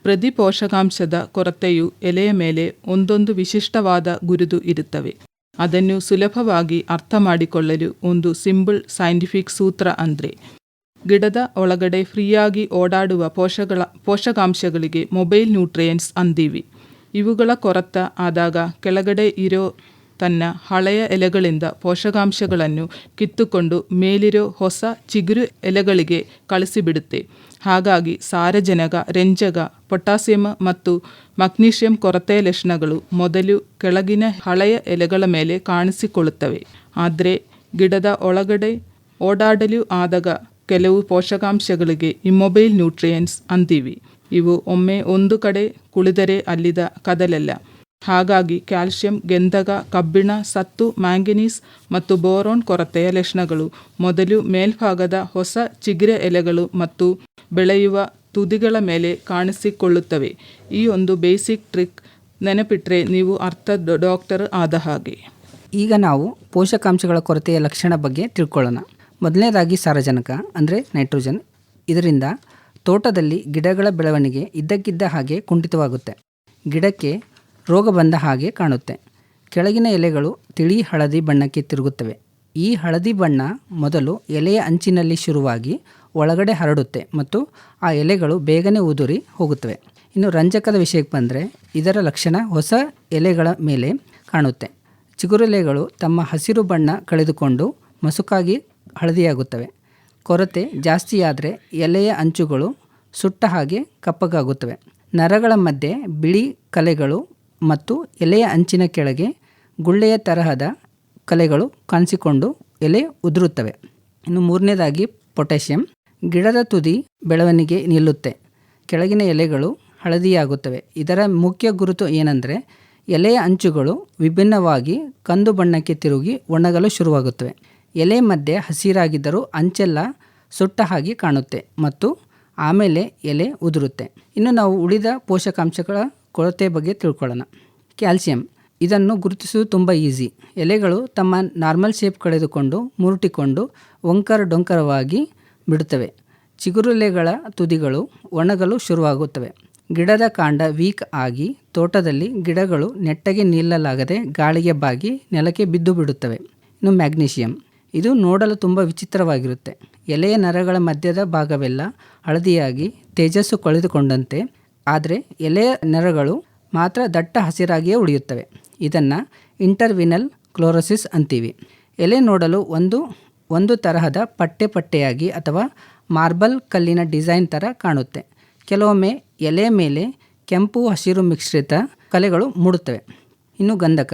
ಪ್ರತಿ ಪೋಷಕಾಂಶದ ಕೊರತೆಯು ಎಲೆಯ ಮೇಲೆ ಒಂದೊಂದು ವಿಶಿಷ್ಟವಾದ ಗುರುತು ಇರುತ್ತವೆ. ಅದನ್ನು ಸುಲಭವಾಗಿ ಅರ್ಥ ಮಾಡಿಕೊಳ್ಳಲು ಒಂದು ಸಿಂಪಲ್ ಸೈಂಟಿಫಿಕ್ ಸೂತ್ರ ಅಂದರೆ ಗಿಡದ ಒಳಗಡೆ ಫ್ರೀಯಾಗಿ ಓಡಾಡುವ ಪೋಷಕಾಂಶಗಳಿಗೆ ಮೊಬೈಲ್ ನ್ಯೂಟ್ರಿಯೆಂಟ್ಸ್ ಅಂತೀವಿ. ಇವುಗಳ ಕೊರತೆ ಆದಾಗ ಕೆಳಗಡೆ ಇರೋ ತನ್ನ ಹಳೆಯ ಎಲೆಗಳಿಂದ ಪೋಷಕಾಂಶಗಳನ್ನು ಕಿತ್ತುಕೊಂಡು ಮೇಲಿರೋ ಹೊಸ ಚಿಗುರು ಎಲೆಗಳಿಗೆ ಕಳಿಸಿಬಿಡುತ್ತೆ. ಹಾಗಾಗಿ ಸಾರಜನಕ, ರಂಜಕ, ಪೊಟ್ಯಾಸಿಯಂ ಮತ್ತು ಮೆಗ್ನೀಷಿಯಂ ಕೊರತೆಯ ಲಕ್ಷಣಗಳು ಮೊದಲು ಕೆಳಗಿನ ಹಳೆಯ ಎಲೆಗಳ ಮೇಲೆ ಕಾಣಿಸಿಕೊಳ್ಳುತ್ತವೆ. ಆದರೆ ಗಿಡದ ಒಳಗಡೆ ಓಡಾಡಲು ಆದಾಗ ಕೆಲವು ಪೋಷಕಾಂಶಗಳಿಗೆ ಇಮ್ಮೊಬೈಲ್ ನ್ಯೂಟ್ರಿಯೆಂಟ್ಸ್ ಅಂತೀವಿ. ಇವು ಒಮ್ಮೆ ಒಂದು ಕಡೆ ಕುಳಿದರೆ ಅಲ್ಲಿದ ಕದಲಲ್ಲ. ಹಾಗಾಗಿ ಕ್ಯಾಲ್ಶಿಯಂ, ಗಂಧಕ, ಕಬ್ಬಿಣ, ಸತ್ತು, ಮ್ಯಾಂಗನೀಸ್ ಮತ್ತು ಬೋರಾನ್ ಕೊರತೆಯ ಲಕ್ಷಣಗಳು ಮೊದಲು ಮೇಲ್ಭಾಗದ ಹೊಸ ಚಿಗುರೆ ಎಲೆಗಳು ಮತ್ತು ಬೆಳೆಯುವ ತುದಿಗಳ ಮೇಲೆ ಕಾಣಿಸಿಕೊಳ್ಳುತ್ತವೆ. ಈ ಒಂದು ಬೇಸಿಕ್ ಟ್ರಿಕ್ ನೆನಪಿಟ್ಟರೆ ನೀವು ಅರ್ಥ ಡಾಕ್ಟರ್ ಆದ ಹಾಗೆ. ಈಗ ನಾವು ಪೋಷಕಾಂಶಗಳ ಕೊರತೆಯ ಲಕ್ಷಣ ಬಗ್ಗೆ ತಿಳ್ಕೊಳ್ಳೋಣ. ಮೊದಲನೇದಾಗಿ ಸಾರಜನಕ ಅಂದರೆ ನೈಟ್ರೋಜನ್. ಇದರಿಂದ ತೋಟದಲ್ಲಿ ಗಿಡಗಳ ಬೆಳವಣಿಗೆ ಇದ್ದಕ್ಕಿದ್ದ ಹಾಗೆ ಕುಂಠಿತವಾಗುತ್ತೆ. ಗಿಡಕ್ಕೆ ರೋಗ ಬಂದ ಹಾಗೆ ಕಾಣುತ್ತೆ. ಕೆಳಗಿನ ಎಲೆಗಳು ತಿಳಿ ಹಳದಿ ಬಣ್ಣಕ್ಕೆ ತಿರುಗುತ್ತವೆ. ಈ ಹಳದಿ ಬಣ್ಣ ಮೊದಲು ಎಲೆಯ ಅಂಚಿನಲ್ಲಿ ಶುರುವಾಗಿ ಒಳಗಡೆ ಹರಡುತ್ತೆ ಮತ್ತು ಆ ಎಲೆಗಳು ಬೇಗನೆ ಉದುರಿ ಹೋಗುತ್ತವೆ. ಇನ್ನು ರಂಜಕದ ವಿಷಯಕ್ಕೆ ಬಂದರೆ ಇದರ ಲಕ್ಷಣ ಹೊಸ ಎಲೆಗಳ ಮೇಲೆ ಕಾಣುತ್ತೆ. ಚಿಗುರೆಲೆಗಳು ತಮ್ಮ ಹಸಿರು ಬಣ್ಣ ಕಳೆದುಕೊಂಡು ಮಸುಕಾಗಿ ಹಳದಿಯಾಗುತ್ತವೆ. ಕೊರತೆ ಜಾಸ್ತಿಯಾದರೆ ಎಲೆಯ ಅಂಚುಗಳು ಸುಟ್ಟ ಹಾಗೆ ಕಪ್ಪಗಾಗುತ್ತವೆ. ನರಗಳ ಮಧ್ಯೆ ಬಿಳಿ ಕಲೆಗಳು ಮತ್ತು ಎಲೆಯ ಅಂಚಿನ ಕೆಳಗೆ ಗುಳ್ಳೆಯ ತರಹದ ಕಲೆಗಳು ಕಾಣಿಸಿಕೊಂಡು ಎಲೆ ಉದುರುತ್ತವೆ. ಇನ್ನು ಮೂರನೇದಾಗಿ ಪೊಟ್ಯಾಷಿಯಂ. ಗಿಡದ ತುದಿ ಬೆಳವಣಿಗೆ ನಿಲ್ಲುತ್ತೆ. ಕೆಳಗಿನ ಎಲೆಗಳು ಹಳದಿಯಾಗುತ್ತವೆ. ಇದರ ಮುಖ್ಯ ಗುರುತು ಏನಂದರೆ ಎಲೆಯ ಅಂಚುಗಳು ವಿಭಿನ್ನವಾಗಿ ಕಂದು ಬಣ್ಣಕ್ಕೆ ತಿರುಗಿ ಒಣಗಲು ಶುರುವಾಗುತ್ತವೆ. ಎಲೆ ಮಧ್ಯೆ ಹಸಿರಾಗಿದ್ದರೂ ಅಂಚೆಲ್ಲ ಸುಟ್ಟ ಹಾಗೆ ಕಾಣುತ್ತೆ ಮತ್ತು ಆಮೇಲೆ ಎಲೆ ಉದುರುತ್ತೆ. ಇನ್ನು ನಾವು ಉಳಿದ ಪೋಷಕಾಂಶಗಳ ಕೊರತೆ ಬಗ್ಗೆ ತಿಳ್ಕೊಳ್ಳೋಣ. ಕ್ಯಾಲ್ಸಿಯಂ. ಇದನ್ನು ಗುರುತಿಸುವುದು ತುಂಬ ಈಸಿ. ಎಲೆಗಳು ತಮ್ಮ ನಾರ್ಮಲ್ ಶೇಪ್ ಕಳೆದುಕೊಂಡು ಮುರುಟಿಕೊಂಡು ಡೊಂಕರವಾಗಿ ಬಿಡುತ್ತವೆ. ಚಿಗುರೆಲೆಗಳ ತುದಿಗಳು ಒಣಗಲು ಶುರುವಾಗುತ್ತವೆ. ಗಿಡದ ಕಾಂಡ ವೀಕ್ ಆಗಿ ತೋಟದಲ್ಲಿ ಗಿಡಗಳು ನೆಟ್ಟಗೆ ನಿಲ್ಲಲಾಗದೆ ಗಾಳಿಗೆ ಬಾಗಿ ನೆಲಕ್ಕೆ ಬಿದ್ದು ಬಿಡುತ್ತವೆ. ಇನ್ನು ಮ್ಯಾಗ್ನೀಷಿಯಂ, ಇದು ನೋಡಲು ತುಂಬ ವಿಚಿತ್ರವಾಗಿರುತ್ತೆ. ಎಲೆಯ ನರಗಳ ಮಧ್ಯದ ಭಾಗವೆಲ್ಲ ಹಳದಿಯಾಗಿ ತೇಜಸ್ಸು ಕಳೆದುಕೊಂಡಂತೆ, ಆದರೆ ಎಲೆಯ ನರಗಳು ಮಾತ್ರ ದಟ್ಟ ಹಸಿರಾಗಿಯೇ ಉಳಿಯುತ್ತವೆ. ಇದನ್ನು ಇಂಟರ್ವಿನಲ್ ಕ್ಲೋರೋಸಿಸ್ ಅಂತೀವಿ. ಎಲೆ ನೋಡಲು ಒಂದು ತರಹದ ಪಟ್ಟೆಯಾಗಿ ಅಥವಾ ಮಾರ್ಬಲ್ ಕಲ್ಲಿನ ಡಿಸೈನ್ ಥರ ಕಾಣುತ್ತೆ. ಕೆಲವೊಮ್ಮೆ ಎಲೆ ಮೇಲೆ ಕೆಂಪು ಹಸಿರು ಮಿಶ್ರಿತ ಕಲೆಗಳು ಮೂಡುತ್ತವೆ. ಇನ್ನು ಗಂಧಕ,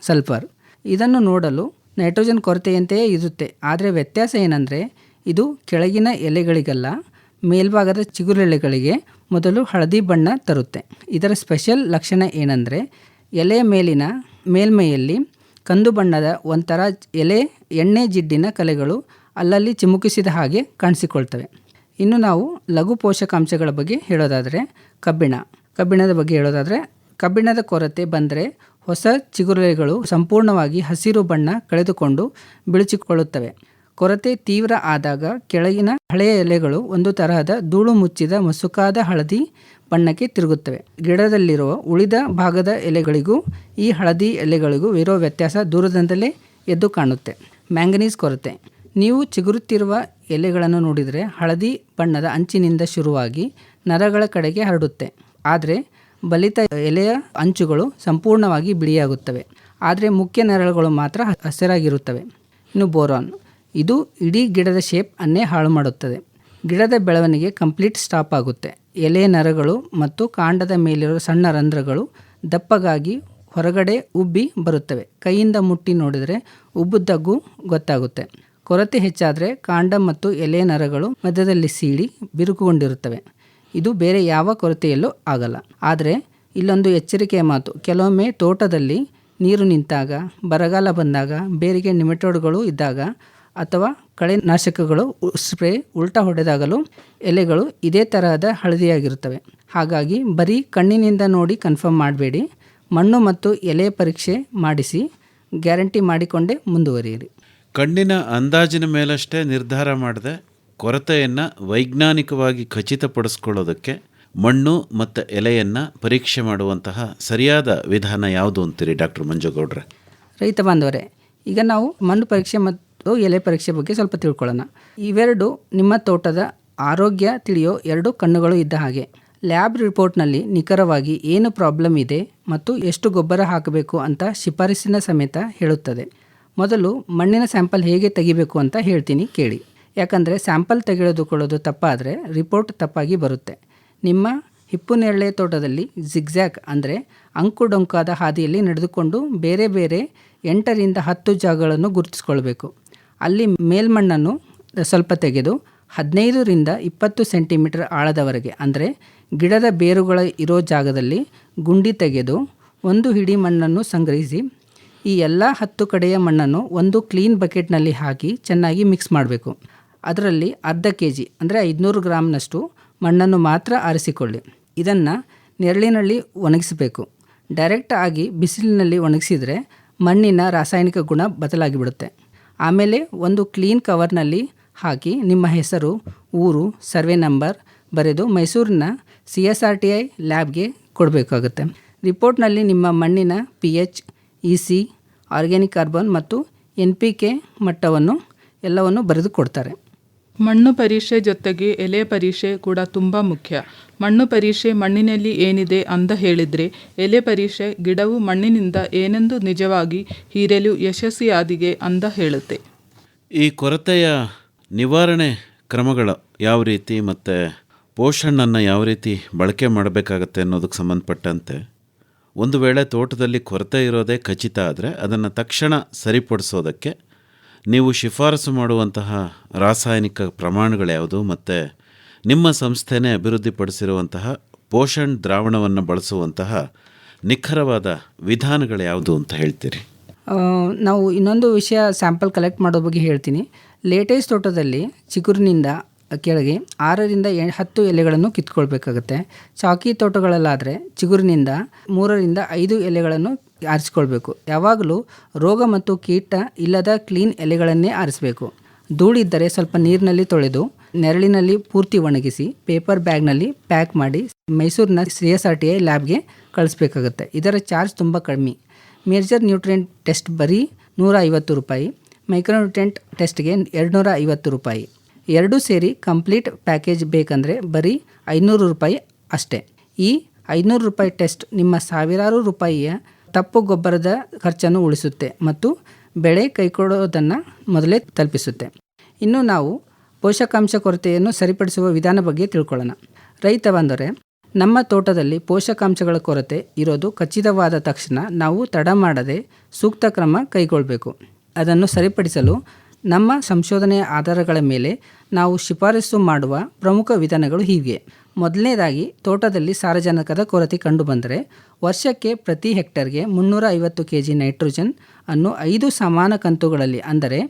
ಸಲ್ಫರ್, ಇದನ್ನು ನೋಡಲು ನೈಟ್ರೋಜನ್ ಕೊರತೆಯಂತೆಯೇ ಇರುತ್ತೆ. ಆದರೆ ವ್ಯತ್ಯಾಸ ಏನಂದರೆ ಇದು ಕೆಳಗಿನ ಎಲೆಗಳಿಗೆಲ್ಲ ಮೇಲ್ಭಾಗದ ಚಿಗುರೆಲೆಗಳಿಗೆ ಮೊದಲು ಹಳದಿ ಬಣ್ಣ ತರುತ್ತೆ. ಇದರ ಸ್ಪೆಷಲ್ ಲಕ್ಷಣ ಏನಂದರೆ ಎಲೆಯ ಮೇಲ್ಮೈಯಲ್ಲಿ ಕಂದು ಬಣ್ಣದ ಒಂಥರ ಎಣ್ಣೆ ಜಿಡ್ಡಿನ ಕಲೆಗಳು ಅಲ್ಲಲ್ಲಿ ಚಿಮುಕಿಸಿದ ಹಾಗೆ ಕಾಣಿಸಿಕೊಳ್ತವೆ. ಇನ್ನು ನಾವು ಲಘು ಪೋಷಕಾಂಶಗಳ ಬಗ್ಗೆ ಹೇಳೋದಾದರೆ ಕಬ್ಬಿಣದ ಕೊರತೆ ಬಂದರೆ ಹೊಸ ಚಿಗುರೆಲೆಗಳು ಸಂಪೂರ್ಣವಾಗಿ ಹಸಿರು ಬಣ್ಣ ಕಳೆದುಕೊಂಡು ಬಿಳಿಚಿಕೊಳ್ಳುತ್ತವೆ. ಕೊರತೆ ತೀವ್ರ ಆದಾಗ ಕೆಳಗಿನ ಹಳೆಯ ಎಲೆಗಳು ಒಂದು ತರಹದ ಧೂಳು ಮುಚ್ಚಿದ ಮಸುಕಾದ ಹಳದಿ ಬಣ್ಣಕ್ಕೆ ತಿರುಗುತ್ತವೆ. ಗಿಡದಲ್ಲಿರುವ ಉಳಿದ ಭಾಗದ ಎಲೆಗಳಿಗೂ ಈ ಹಳದಿ ಎಲೆಗಳಿಗೂ ಇರೋ ವ್ಯತ್ಯಾಸ ದೂರದಿಂದಲೇ ಎದ್ದು ಕಾಣುತ್ತೆ. ಮ್ಯಾಂಗನೀಸ್ ಕೊರತೆ, ನೀವು ಚಿಗುರುತ್ತಿರುವ ಎಲೆಗಳನ್ನು ನೋಡಿದರೆ ಹಳದಿ ಬಣ್ಣದ ಅಂಚಿನಿಂದ ಶುರುವಾಗಿ ನರಗಳ ಕಡೆಗೆ ಹರಡುತ್ತೆ. ಆದರೆ ಬಲಿತ ಎಲೆಯ ಅಂಚುಗಳು ಸಂಪೂರ್ಣವಾಗಿ ಬಿಳಿಯಾಗುತ್ತವೆ. ಆದರೆ ಮುಖ್ಯ ನರಗಳು ಮಾತ್ರ ಹಸಿರಾಗಿರುತ್ತವೆ. ಇನ್ನು ಬೋರಾನ್, ಇದು ಇಡೀ ಗಿಡದ ಶೇಪ್ ಅನ್ನೇ ಹಾಳು ಮಾಡುತ್ತದೆ. ಗಿಡದ ಬೆಳವಣಿಗೆ ಕಂಪ್ಲೀಟ್ ಸ್ಟಾಪ್ ಆಗುತ್ತೆ. ಎಲೆಯ ನರಗಳು ಮತ್ತು ಕಾಂಡದ ಮೇಲಿರುವ ಸಣ್ಣ ರಂಧ್ರಗಳು ದಪ್ಪಗಾಗಿ ಹೊರಗಡೆ ಉಬ್ಬಿ ಬರುತ್ತವೆ. ಕೈಯಿಂದ ಮುಟ್ಟಿ ನೋಡಿದರೆ ಉಬ್ಬುದ್ದಗೂ ಗೊತ್ತಾಗುತ್ತೆ. ಕೊರತೆ ಹೆಚ್ಚಾದರೆ ಕಾಂಡ ಮತ್ತು ಎಲೆಯ ನರಗಳು ಮಧ್ಯದಲ್ಲಿ ಸೀಳಿ ಬಿರುಕುಗೊಂಡಿರುತ್ತವೆ. ಇದು ಬೇರೆ ಯಾವ ಕೊರತೆಯಲ್ಲೂ ಆಗಲ್ಲ. ಆದರೆ ಇಲ್ಲೊಂದು ಎಚ್ಚರಿಕೆಯ ಮಾತು, ಕೆಲವೊಮ್ಮೆ ತೋಟದಲ್ಲಿ ನೀರು ನಿಂತಾಗ, ಬರಗಾಲ ಬಂದಾಗ, ಬೇರಿಗೆ ನಿಮೆಟೋಡ್ಗಳು ಇದ್ದಾಗ ಅಥವಾ ಕಳೆನಾಶಕಗಳು ಸ್ಪ್ರೇ ಉಲ್ಟಾ ಹೊಡೆದಾಗಲೂ ಎಲೆಗಳು ಇದೇ ತರಹದ ಹಳದಿಯಾಗಿರುತ್ತವೆ. ಹಾಗಾಗಿ ಬರೀ ಕಣ್ಣಿನಿಂದ ನೋಡಿ ಕನ್ಫರ್ಮ್ ಮಾಡಬೇಡಿ. ಮಣ್ಣು ಮತ್ತು ಎಲೆಯ ಪರೀಕ್ಷೆ ಮಾಡಿಸಿ ಗ್ಯಾರಂಟಿ ಮಾಡಿಕೊಂಡೇ ಮುಂದುವರಿಯಿರಿ. ಕಣ್ಣಿನ ಅಂದಾಜಿನ ಮೇಲಷ್ಟೇ ನಿರ್ಧಾರ ಮಾಡದೆ ಕೊರತೆಯನ್ನು ವೈಜ್ಞಾನಿಕವಾಗಿ ಖಚಿತಪಡಿಸ್ಕೊಳ್ಳೋದಕ್ಕೆ ಮಣ್ಣು ಮತ್ತು ಎಲೆಯನ್ನು ಪರೀಕ್ಷೆ ಮಾಡುವಂತಹ ಸರಿಯಾದ ವಿಧಾನ ಯಾವುದು ಅಂತೀರಿ ಡಾಕ್ಟರ್ ಮಂಜುಗೌಡ್ರೆ? ರೈತ ಬಾಂಧವರೇ, ಈಗ ನಾವು ಮಣ್ಣು ಪರೀಕ್ಷೆ ಮತ್ತು ಎಲೆ ಪರೀಕ್ಷೆ ಬಗ್ಗೆ ಸ್ವಲ್ಪ ತಿಳ್ಕೊಳ್ಳೋಣ. ಇವೆರಡು ನಿಮ್ಮ ತೋಟದ ಆರೋಗ್ಯ ತಿಳಿಯೋ ಎರಡು ಕಣ್ಣುಗಳು ಇದ್ದ ಹಾಗೆ. ಲ್ಯಾಬ್ ರಿಪೋರ್ಟ್ನಲ್ಲಿ ನಿಖರವಾಗಿ ಏನು ಪ್ರಾಬ್ಲಮ್ ಇದೆ ಮತ್ತು ಎಷ್ಟು ಗೊಬ್ಬರ ಹಾಕಬೇಕು ಅಂತ ಶಿಫಾರಸಿನ ಸಮೇತ ಹೇಳುತ್ತದೆ. ಮೊದಲು ಮಣ್ಣಿನ ಸ್ಯಾಂಪಲ್ ಹೇಗೆ ತೆಗಿಬೇಕು ಅಂತ ಹೇಳ್ತೀನಿ ಕೇಳಿ. ಯಾಕಂದರೆ ಸ್ಯಾಂಪಲ್ ತೆಗೆದುಕೊಳ್ಳೋದು ತಪ್ಪಾದರೆ ರಿಪೋರ್ಟ್ ತಪ್ಪಾಗಿ ಬರುತ್ತೆ. ನಿಮ್ಮ ಹಿಪ್ಪುನೇರಳೆ ತೋಟದಲ್ಲಿ ಜಿಗ್ಜ್ಯಾಗ್ ಅಂದರೆ ಅಂಕುಡೊಂಕಾದ ಹಾದಿಯಲ್ಲಿ ನಡೆದುಕೊಂಡು ಬೇರೆ ಬೇರೆ 8ರಿಂದ 10 ಜಾಗಗಳನ್ನು ಗುರುತಿಸ್ಕೊಳ್ಬೇಕು. ಅಲ್ಲಿ ಮೇಲ್ಮಣ್ಣನ್ನು ಸ್ವಲ್ಪ ತೆಗೆದು 15ರಿಂದ 20 ಸೆಂಟಿಮೀಟರ್ ಆಳದವರೆಗೆ ಅಂದರೆ ಗಿಡದ ಬೇರುಗಳ ಇರೋ ಜಾಗದಲ್ಲಿ ಗುಂಡಿ ತೆಗೆದು 1 ಹಿಡಿ ಮಣ್ಣನ್ನು ಸಂಗ್ರಹಿಸಿ ಈ ಎಲ್ಲ 10 ಕಡೆಯ ಮಣ್ಣನ್ನು ಒಂದು ಕ್ಲೀನ್ ಬಕೆಟ್ನಲ್ಲಿ ಹಾಕಿ ಚೆನ್ನಾಗಿ ಮಿಕ್ಸ್ ಮಾಡಬೇಕು. ಅದರಲ್ಲಿ ಅರ್ಧ kg ಅಂದರೆ 500 ಗ್ರಾಮ್ನಷ್ಟು ಮಣ್ಣನ್ನು ಮಾತ್ರ ಆರಿಸಿಕೊಳ್ಳಿ. ಇದನ್ನು ನೆರಳಿನಲ್ಲಿ ಒಣಗಿಸಬೇಕು. ಡೈರೆಕ್ಟ್ ಆಗಿ ಬಿಸಿಲಿನಲ್ಲಿ ಒಣಗಿಸಿದರೆ ಮಣ್ಣಿನ ರಾಸಾಯನಿಕ ಗುಣ ಬದಲಾಗಿಬಿಡುತ್ತೆ. ಆಮೇಲೆ ಒಂದು ಕ್ಲೀನ್ ಕವರ್ನಲ್ಲಿ ಹಾಕಿ ನಿಮ್ಮ ಹೆಸರು, ಊರು, ಸರ್ವೆ ನಂಬರ್ ಬರೆದು ಮೈಸೂರಿನ CSRTI ಲ್ಯಾಬ್ಗೆ ಕೊಡಬೇಕಾಗುತ್ತೆ. ರಿಪೋರ್ಟ್ನಲ್ಲಿ ನಿಮ್ಮ ಮಣ್ಣಿನ pH, EC, ಆರ್ಗ್ಯಾನಿಕ್ ಕಾರ್ಬನ್ ಮತ್ತು NPK ಮಟ್ಟವನ್ನು ಎಲ್ಲವನ್ನು ಬರೆದು ಕೊಡ್ತಾರೆ. ಮಣ್ಣು ಪರೀಕ್ಷೆ ಜೊತೆಗೆ ಎಲೆ ಪರೀಕ್ಷೆ ಕೂಡ ತುಂಬ ಮುಖ್ಯ. ಮಣ್ಣು ಪರೀಕ್ಷೆ ಮಣ್ಣಿನಲ್ಲಿ ಏನಿದೆ ಅಂತ ಹೇಳಿದರೆ, ಎಲೆ ಪರೀಕ್ಷೆ ಗಿಡವು ಮಣ್ಣಿನಿಂದ ಏನೆಂದು ನಿಜವಾಗಿ ಹೀರಲು ಯಶಸ್ವಿಯಾದಿಗೆ ಅಂತ ಹೇಳುತ್ತೆ. ಈ ಕೊರತೆಯ ನಿವಾರಣೆ ಕ್ರಮಗಳು ಯಾವ ರೀತಿ ಮತ್ತು ಪೋಷಣನ್ನು ಯಾವ ರೀತಿ ಬಳಕೆ ಮಾಡಬೇಕಾಗತ್ತೆ ಅನ್ನೋದಕ್ಕೆ ಸಂಬಂಧಪಟ್ಟಂತೆ, ಒಂದು ವೇಳೆ ತೋಟದಲ್ಲಿ ಕೊರತೆ ಇರೋದೇ ಖಚಿತ ಆದರೆ ಅದನ್ನು ತಕ್ಷಣ ಸರಿಪಡಿಸೋದಕ್ಕೆ ನೀವು ಶಿಫಾರಸು ಮಾಡುವಂತಹ ರಾಸಾಯನಿಕ ಪ್ರಮಾಣಗಳು ಯಾವುದು ಮತ್ತು ನಿಮ್ಮ ಸಂಸ್ಥೆನೇ ಅಭಿವೃದ್ಧಿಪಡಿಸಿರುವಂತಹ ಪೋಷಣ್ ದ್ರಾವಣವನ್ನು ಬಳಸುವಂತಹ ನಿಖರವಾದ ವಿಧಾನಗಳು ಯಾವುದು ಅಂತ ಹೇಳ್ತೀರಿ? ನಾವು ಇನ್ನೊಂದು ವಿಷಯ ಸ್ಯಾಂಪಲ್ ಕಲೆಕ್ಟ್ ಮಾಡೋ ಬಗ್ಗೆ ಹೇಳ್ತೀನಿ. ಲೇಟೇಸ್ಟ್ ತೋಟದಲ್ಲಿ ಚಿಗುರಿನಿಂದ ಕೆಳಗೆ 6ರಿಂದ 10 ಎಲೆಗಳನ್ನು ಕಿತ್ಕೊಳ್ಬೇಕಾಗತ್ತೆ. ಚಾಕಿ ತೋಟಗಳಲ್ಲಾದರೆ ಚಿಗುರಿನಿಂದ 3ರಿಂದ 5 ಎಲೆಗಳನ್ನು ಆರಿಸ್ಕೊಳ್ಬೇಕು. ಯಾವಾಗಲೂ ರೋಗ ಮತ್ತು ಕೀಟ ಇಲ್ಲದ ಕ್ಲೀನ್ ಎಲೆಗಳನ್ನೇ ಆರಿಸಬೇಕು. ಧೂಳಿದ್ದರೆ ಸ್ವಲ್ಪ ನೀರಿನಲ್ಲಿ ತೊಳೆದು ನೆರಳಿನಲ್ಲಿ ಪೂರ್ತಿ ಒಣಗಿಸಿ ಪೇಪರ್ ಬ್ಯಾಗ್ನಲ್ಲಿ ಪ್ಯಾಕ್ ಮಾಡಿ ಮೈಸೂರಿನ CSRTI ಲ್ಯಾಬ್ಗೆ ಕಳಿಸ್ಬೇಕಾಗುತ್ತೆ. ಇದರ ಚಾರ್ಜ್ ತುಂಬ ಕಡಿಮೆ. ಮೇಜರ್ ನ್ಯೂಟ್ರಿಯೆಂಟ್ ಟೆಸ್ಟ್ ಬರೀ 150 ರೂಪಾಯಿ, ಮೈಕ್ರೋನ್ಯೂಟ್ರಿಯೆಂಟ್ ಟೆಸ್ಟ್ಗೆ 250 ರೂಪಾಯಿ. ಎರಡೂ ಸೇರಿ ಕಂಪ್ಲೀಟ್ ಪ್ಯಾಕೇಜ್ ಬೇಕಂದರೆ ಬರೀ 500 ರೂಪಾಯಿ ಅಷ್ಟೇ. ಈ 500 ರೂಪಾಯಿ ಟೆಸ್ಟ್ ನಿಮ್ಮ ಸಾವಿರಾರು ರೂಪಾಯಿಯ ತಪ್ಪು ಗೊಬ್ಬರದ ಖರ್ಚನ್ನು ಉಳಿಸುತ್ತೆ ಮತ್ತು ಬೆಳೆ ಕೈಕೊಡೋದನ್ನು ಮೊದಲೇ ತಲುಪಿಸುತ್ತೆ. ಇನ್ನು ನಾವು ಪೋಷಕಾಂಶ ಕೊರತೆಯನ್ನು ಸರಿಪಡಿಸುವ ವಿಧಾನ ಬಗ್ಗೆ ತಿಳ್ಕೊಳ್ಳೋಣ. ರೈತ ಬಂದರೆ ನಮ್ಮ ತೋಟದಲ್ಲಿ ಪೋಷಕಾಂಶಗಳ ಕೊರತೆ ಇರೋದು ಖಚಿತವಾದ ತಕ್ಷಣ ನಾವು ತಡ ಮಾಡದೆ ಸೂಕ್ತ ಕ್ರಮ ಕೈಗೊಳ್ಳಬೇಕು. ಅದನ್ನು ಸರಿಪಡಿಸಲು ನಮ್ಮ ಸಂಶೋಧನೆಯ ಆಧಾರಗಳ ಮೇಲೆ ನಾವು ಶಿಫಾರಸು ಮಾಡುವ ಪ್ರಮುಖ ವಿಧಾನಗಳು ಹೀಗೆ. ಮೊದಲನೇದಾಗಿ, ತೋಟದಲ್ಲಿ ಸಾರಜನಕದ ಕೊರತೆ ಕಂಡುಬಂದರೆ ವರ್ಷಕ್ಕೆ ಪ್ರತಿ ಹೆಕ್ಟರ್ಗೆ 350 kg ನೈಟ್ರೋಜನ್ ಅನ್ನು 5 ಸಮಾನ ಕಂತುಗಳಲ್ಲಿ, ಅಂದರೆ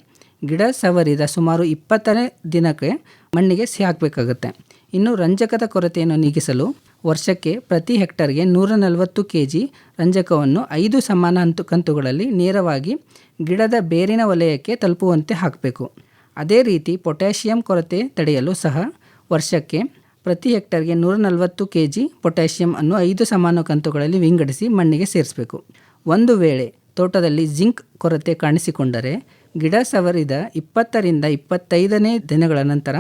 ಗಿಡ ಸವರಿದ ಸುಮಾರು 20ನೇ ದಿನಕ್ಕೆ ಮಣ್ಣಿಗೆ ಹಾಕಬೇಕಾಗುತ್ತೆ. ಇನ್ನು ರಂಜಕದ ಕೊರತೆಯನ್ನು ನೀಗಿಸಲು ವರ್ಷಕ್ಕೆ ಪ್ರತಿ ಹೆಕ್ಟರ್ಗೆ 140 kg ರಂಜಕವನ್ನು 5 ಸಮಾನ ಕಂತುಗಳಲ್ಲಿ ನೇರವಾಗಿ ಗಿಡದ ಬೇರಿನ ವಲಯಕ್ಕೆ ತಲುಪುವಂತೆ ಹಾಕಬೇಕು. ಅದೇ ರೀತಿ ಪೊಟ್ಯಾಷಿಯಂ ಕೊರತೆ ತಡೆಯಲು ಸಹ ವರ್ಷಕ್ಕೆ ಪ್ರತಿ ಹೆಕ್ಟರ್ಗೆ 140 kg ಪೊಟ್ಯಾಷಿಯಂ ಅನ್ನು 5 ಸಮಾನ ಕಂತುಗಳಲ್ಲಿ ವಿಂಗಡಿಸಿ ಮಣ್ಣಿಗೆ ಸೇರಿಸಬೇಕು. ಒಂದು ವೇಳೆ ತೋಟದಲ್ಲಿ ಜಿಂಕ್ ಕೊರತೆ ಕಾಣಿಸಿಕೊಂಡರೆ ಗಿಡ ಸವರಿದ 20ರಿಂದ 25ನೇ ದಿನಗಳ ನಂತರ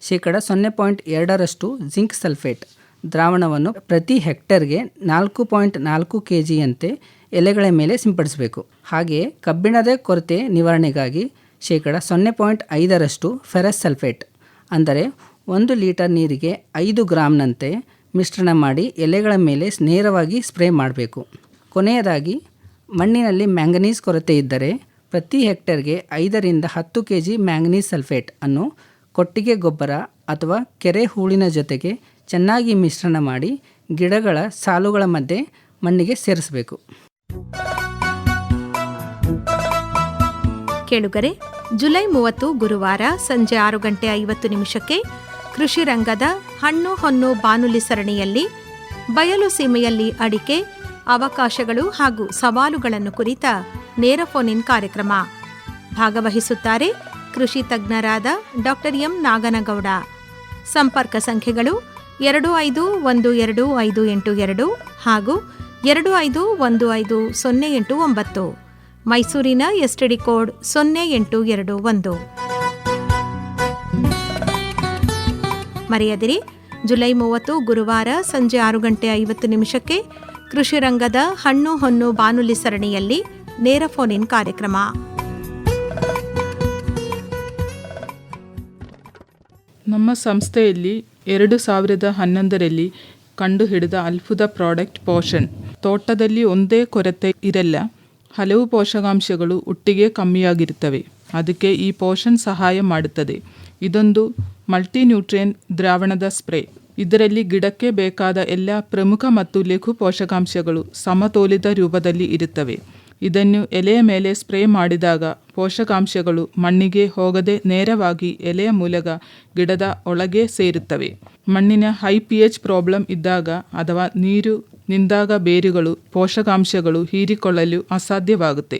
0.2% ಜಿಂಕ್ ಸಲ್ಫೇಟ್ ದ್ರಾವಣವನ್ನು ಪ್ರತಿ ಹೆಕ್ಟರ್ಗೆ 4.4 kgಯಂತೆ ಎಲೆಗಳ ಮೇಲೆ ಸಿಂಪಡಿಸಬೇಕು. ಹಾಗೆಯೇ ಕಬ್ಬಿಣದ ಕೊರತೆ ನಿವಾರಣೆಗಾಗಿ 0.5% ಫೆರಸ್ ಸಲ್ಫೇಟ್, ಅಂದರೆ 1 ಲೀಟರ್ ನೀರಿಗೆ 5 ಗ್ರಾಂನಂತೆ ಮಿಶ್ರಣ ಮಾಡಿ ಎಲೆಗಳ ಮೇಲೆ ನೇರವಾಗಿ ಸ್ಪ್ರೇ ಮಾಡಬೇಕು. ಕೊನೆಯದಾಗಿ, ಮಣ್ಣಿನಲ್ಲಿ ಮ್ಯಾಂಗನೀಸ್ ಕೊರತೆ ಇದ್ದರೆ ಪ್ರತಿ ಹೆಕ್ಟರ್ಗೆ 5ರಿಂದ 10 kg ಮ್ಯಾಂಗನೀಸ್ ಸಲ್ಫೇಟ್ ಅನ್ನು ಕೊಟ್ಟಿಗೆ ಗೊಬ್ಬರ ಅಥವಾ ಕೆರೆ ಹೂಳಿನ ಜೊತೆಗೆ ಚೆನ್ನಾಗಿ ಮಿಶ್ರಣ ಮಾಡಿ ಗಿಡಗಳ ಸಾಲುಗಳ ಮಧ್ಯೆ ಮಣ್ಣಿಗೆ ಸೇರಿಸಬೇಕು. ಕೇಳುಗರೆ, ಜುಲೈ 30 ಗುರುವಾರ ಸಂಜೆ 6:50 ಕೃಷಿ ರಂಗದ ಹಣ್ಣು ಹೊನ್ನು ಬಾನುಲಿ ಸರಣಿಯಲ್ಲಿ ಬಯಲು ಸೀಮೆಯಲ್ಲಿ ಅಡಿಕೆ ಅವಕಾಶಗಳು ಹಾಗೂ ಸವಾಲುಗಳನ್ನು ಕುರಿತ ನೇರ ಫೋನ್ ಇನ್ ಕಾರ್ಯಕ್ರಮ. ಭಾಗವಹಿಸುತ್ತಾರೆ ಕೃಷಿ ತಜ್ಞರಾದ ಡಾಕ್ಟರ್ ಎಂ ನಾಗನಗೌಡ. ಸಂಪರ್ಕ ಸಂಖ್ಯೆಗಳು 25125882 ಹಾಗೂ 25150889, ಮೈಸೂರಿನ STD ಕೋಡ್ 0821. ಮರೆಯದಿರಿ, ಜುಲೈ 30 ಗುರುವಾರ ಸಂಜೆ 6:50 ಕೃಷಿ ರಂಗದ ಹಣ್ಣು ಹೊನ್ನು ಬಾನುಲಿ ಸರಣಿಯಲ್ಲಿ ನೇರ ಫೋನ್ ಇನ್ ಕಾರ್ಯಕ್ರಮ. ನಮ್ಮ ಸಂಸ್ಥೆಯಲ್ಲಿ 2011ರಲ್ಲಿ ಕಂಡುಹಿಡಿದ ಅದ್ಭುತ ಪ್ರಾಡಕ್ಟ್ ಪೋಷಣ್. ತೋಟದಲ್ಲಿ ಒಂದೇ ಕೊರತೆ ಇರಲ್ಲ, ಹಲವು ಪೋಷಕಾಂಶಗಳು ಒಟ್ಟಿಗೆ ಕಮ್ಮಿಯಾಗಿರ್ತವೆ. ಅದಕ್ಕೆ ಈ ಪೋಷಣ್ ಸಹಾಯ ಮಾಡುತ್ತದೆ. ಇದೊಂದು ಮಲ್ಟಿ ನ್ಯೂಟ್ರಿಯೆಂಟ್ ದ್ರಾವಣದ ಸ್ಪ್ರೇ. ಇದರಲ್ಲಿ ಗಿಡಕ್ಕೆ ಬೇಕಾದ ಎಲ್ಲ ಪ್ರಮುಖ ಮತ್ತು ಲಘು ಪೋಷಕಾಂಶಗಳು ಸಮತೋಲಿತ ರೂಪದಲ್ಲಿ ಇರುತ್ತವೆ. ಇದನ್ನು ಎಲೆಯ ಮೇಲೆ ಸ್ಪ್ರೇ ಮಾಡಿದಾಗ ಪೋಷಕಾಂಶಗಳು ಮಣ್ಣಿಗೆ ಹೋಗದೆ ನೇರವಾಗಿ ಎಲೆಯ ಮೂಲಕ ಗಿಡದ ಒಳಗೆ ಸೇರುತ್ತವೆ. ಮಣ್ಣಿನ ಹೈ pH ಪ್ರಾಬ್ಲಮ್ ಇದ್ದಾಗ ಅಥವಾ ನೀರು ನಿಂದಾಗ ಬೇರುಗಳು ಪೋಷಕಾಂಶಗಳು ಹೀರಿಕೊಳ್ಳಲು ಅಸಾಧ್ಯವಾಗುತ್ತೆ.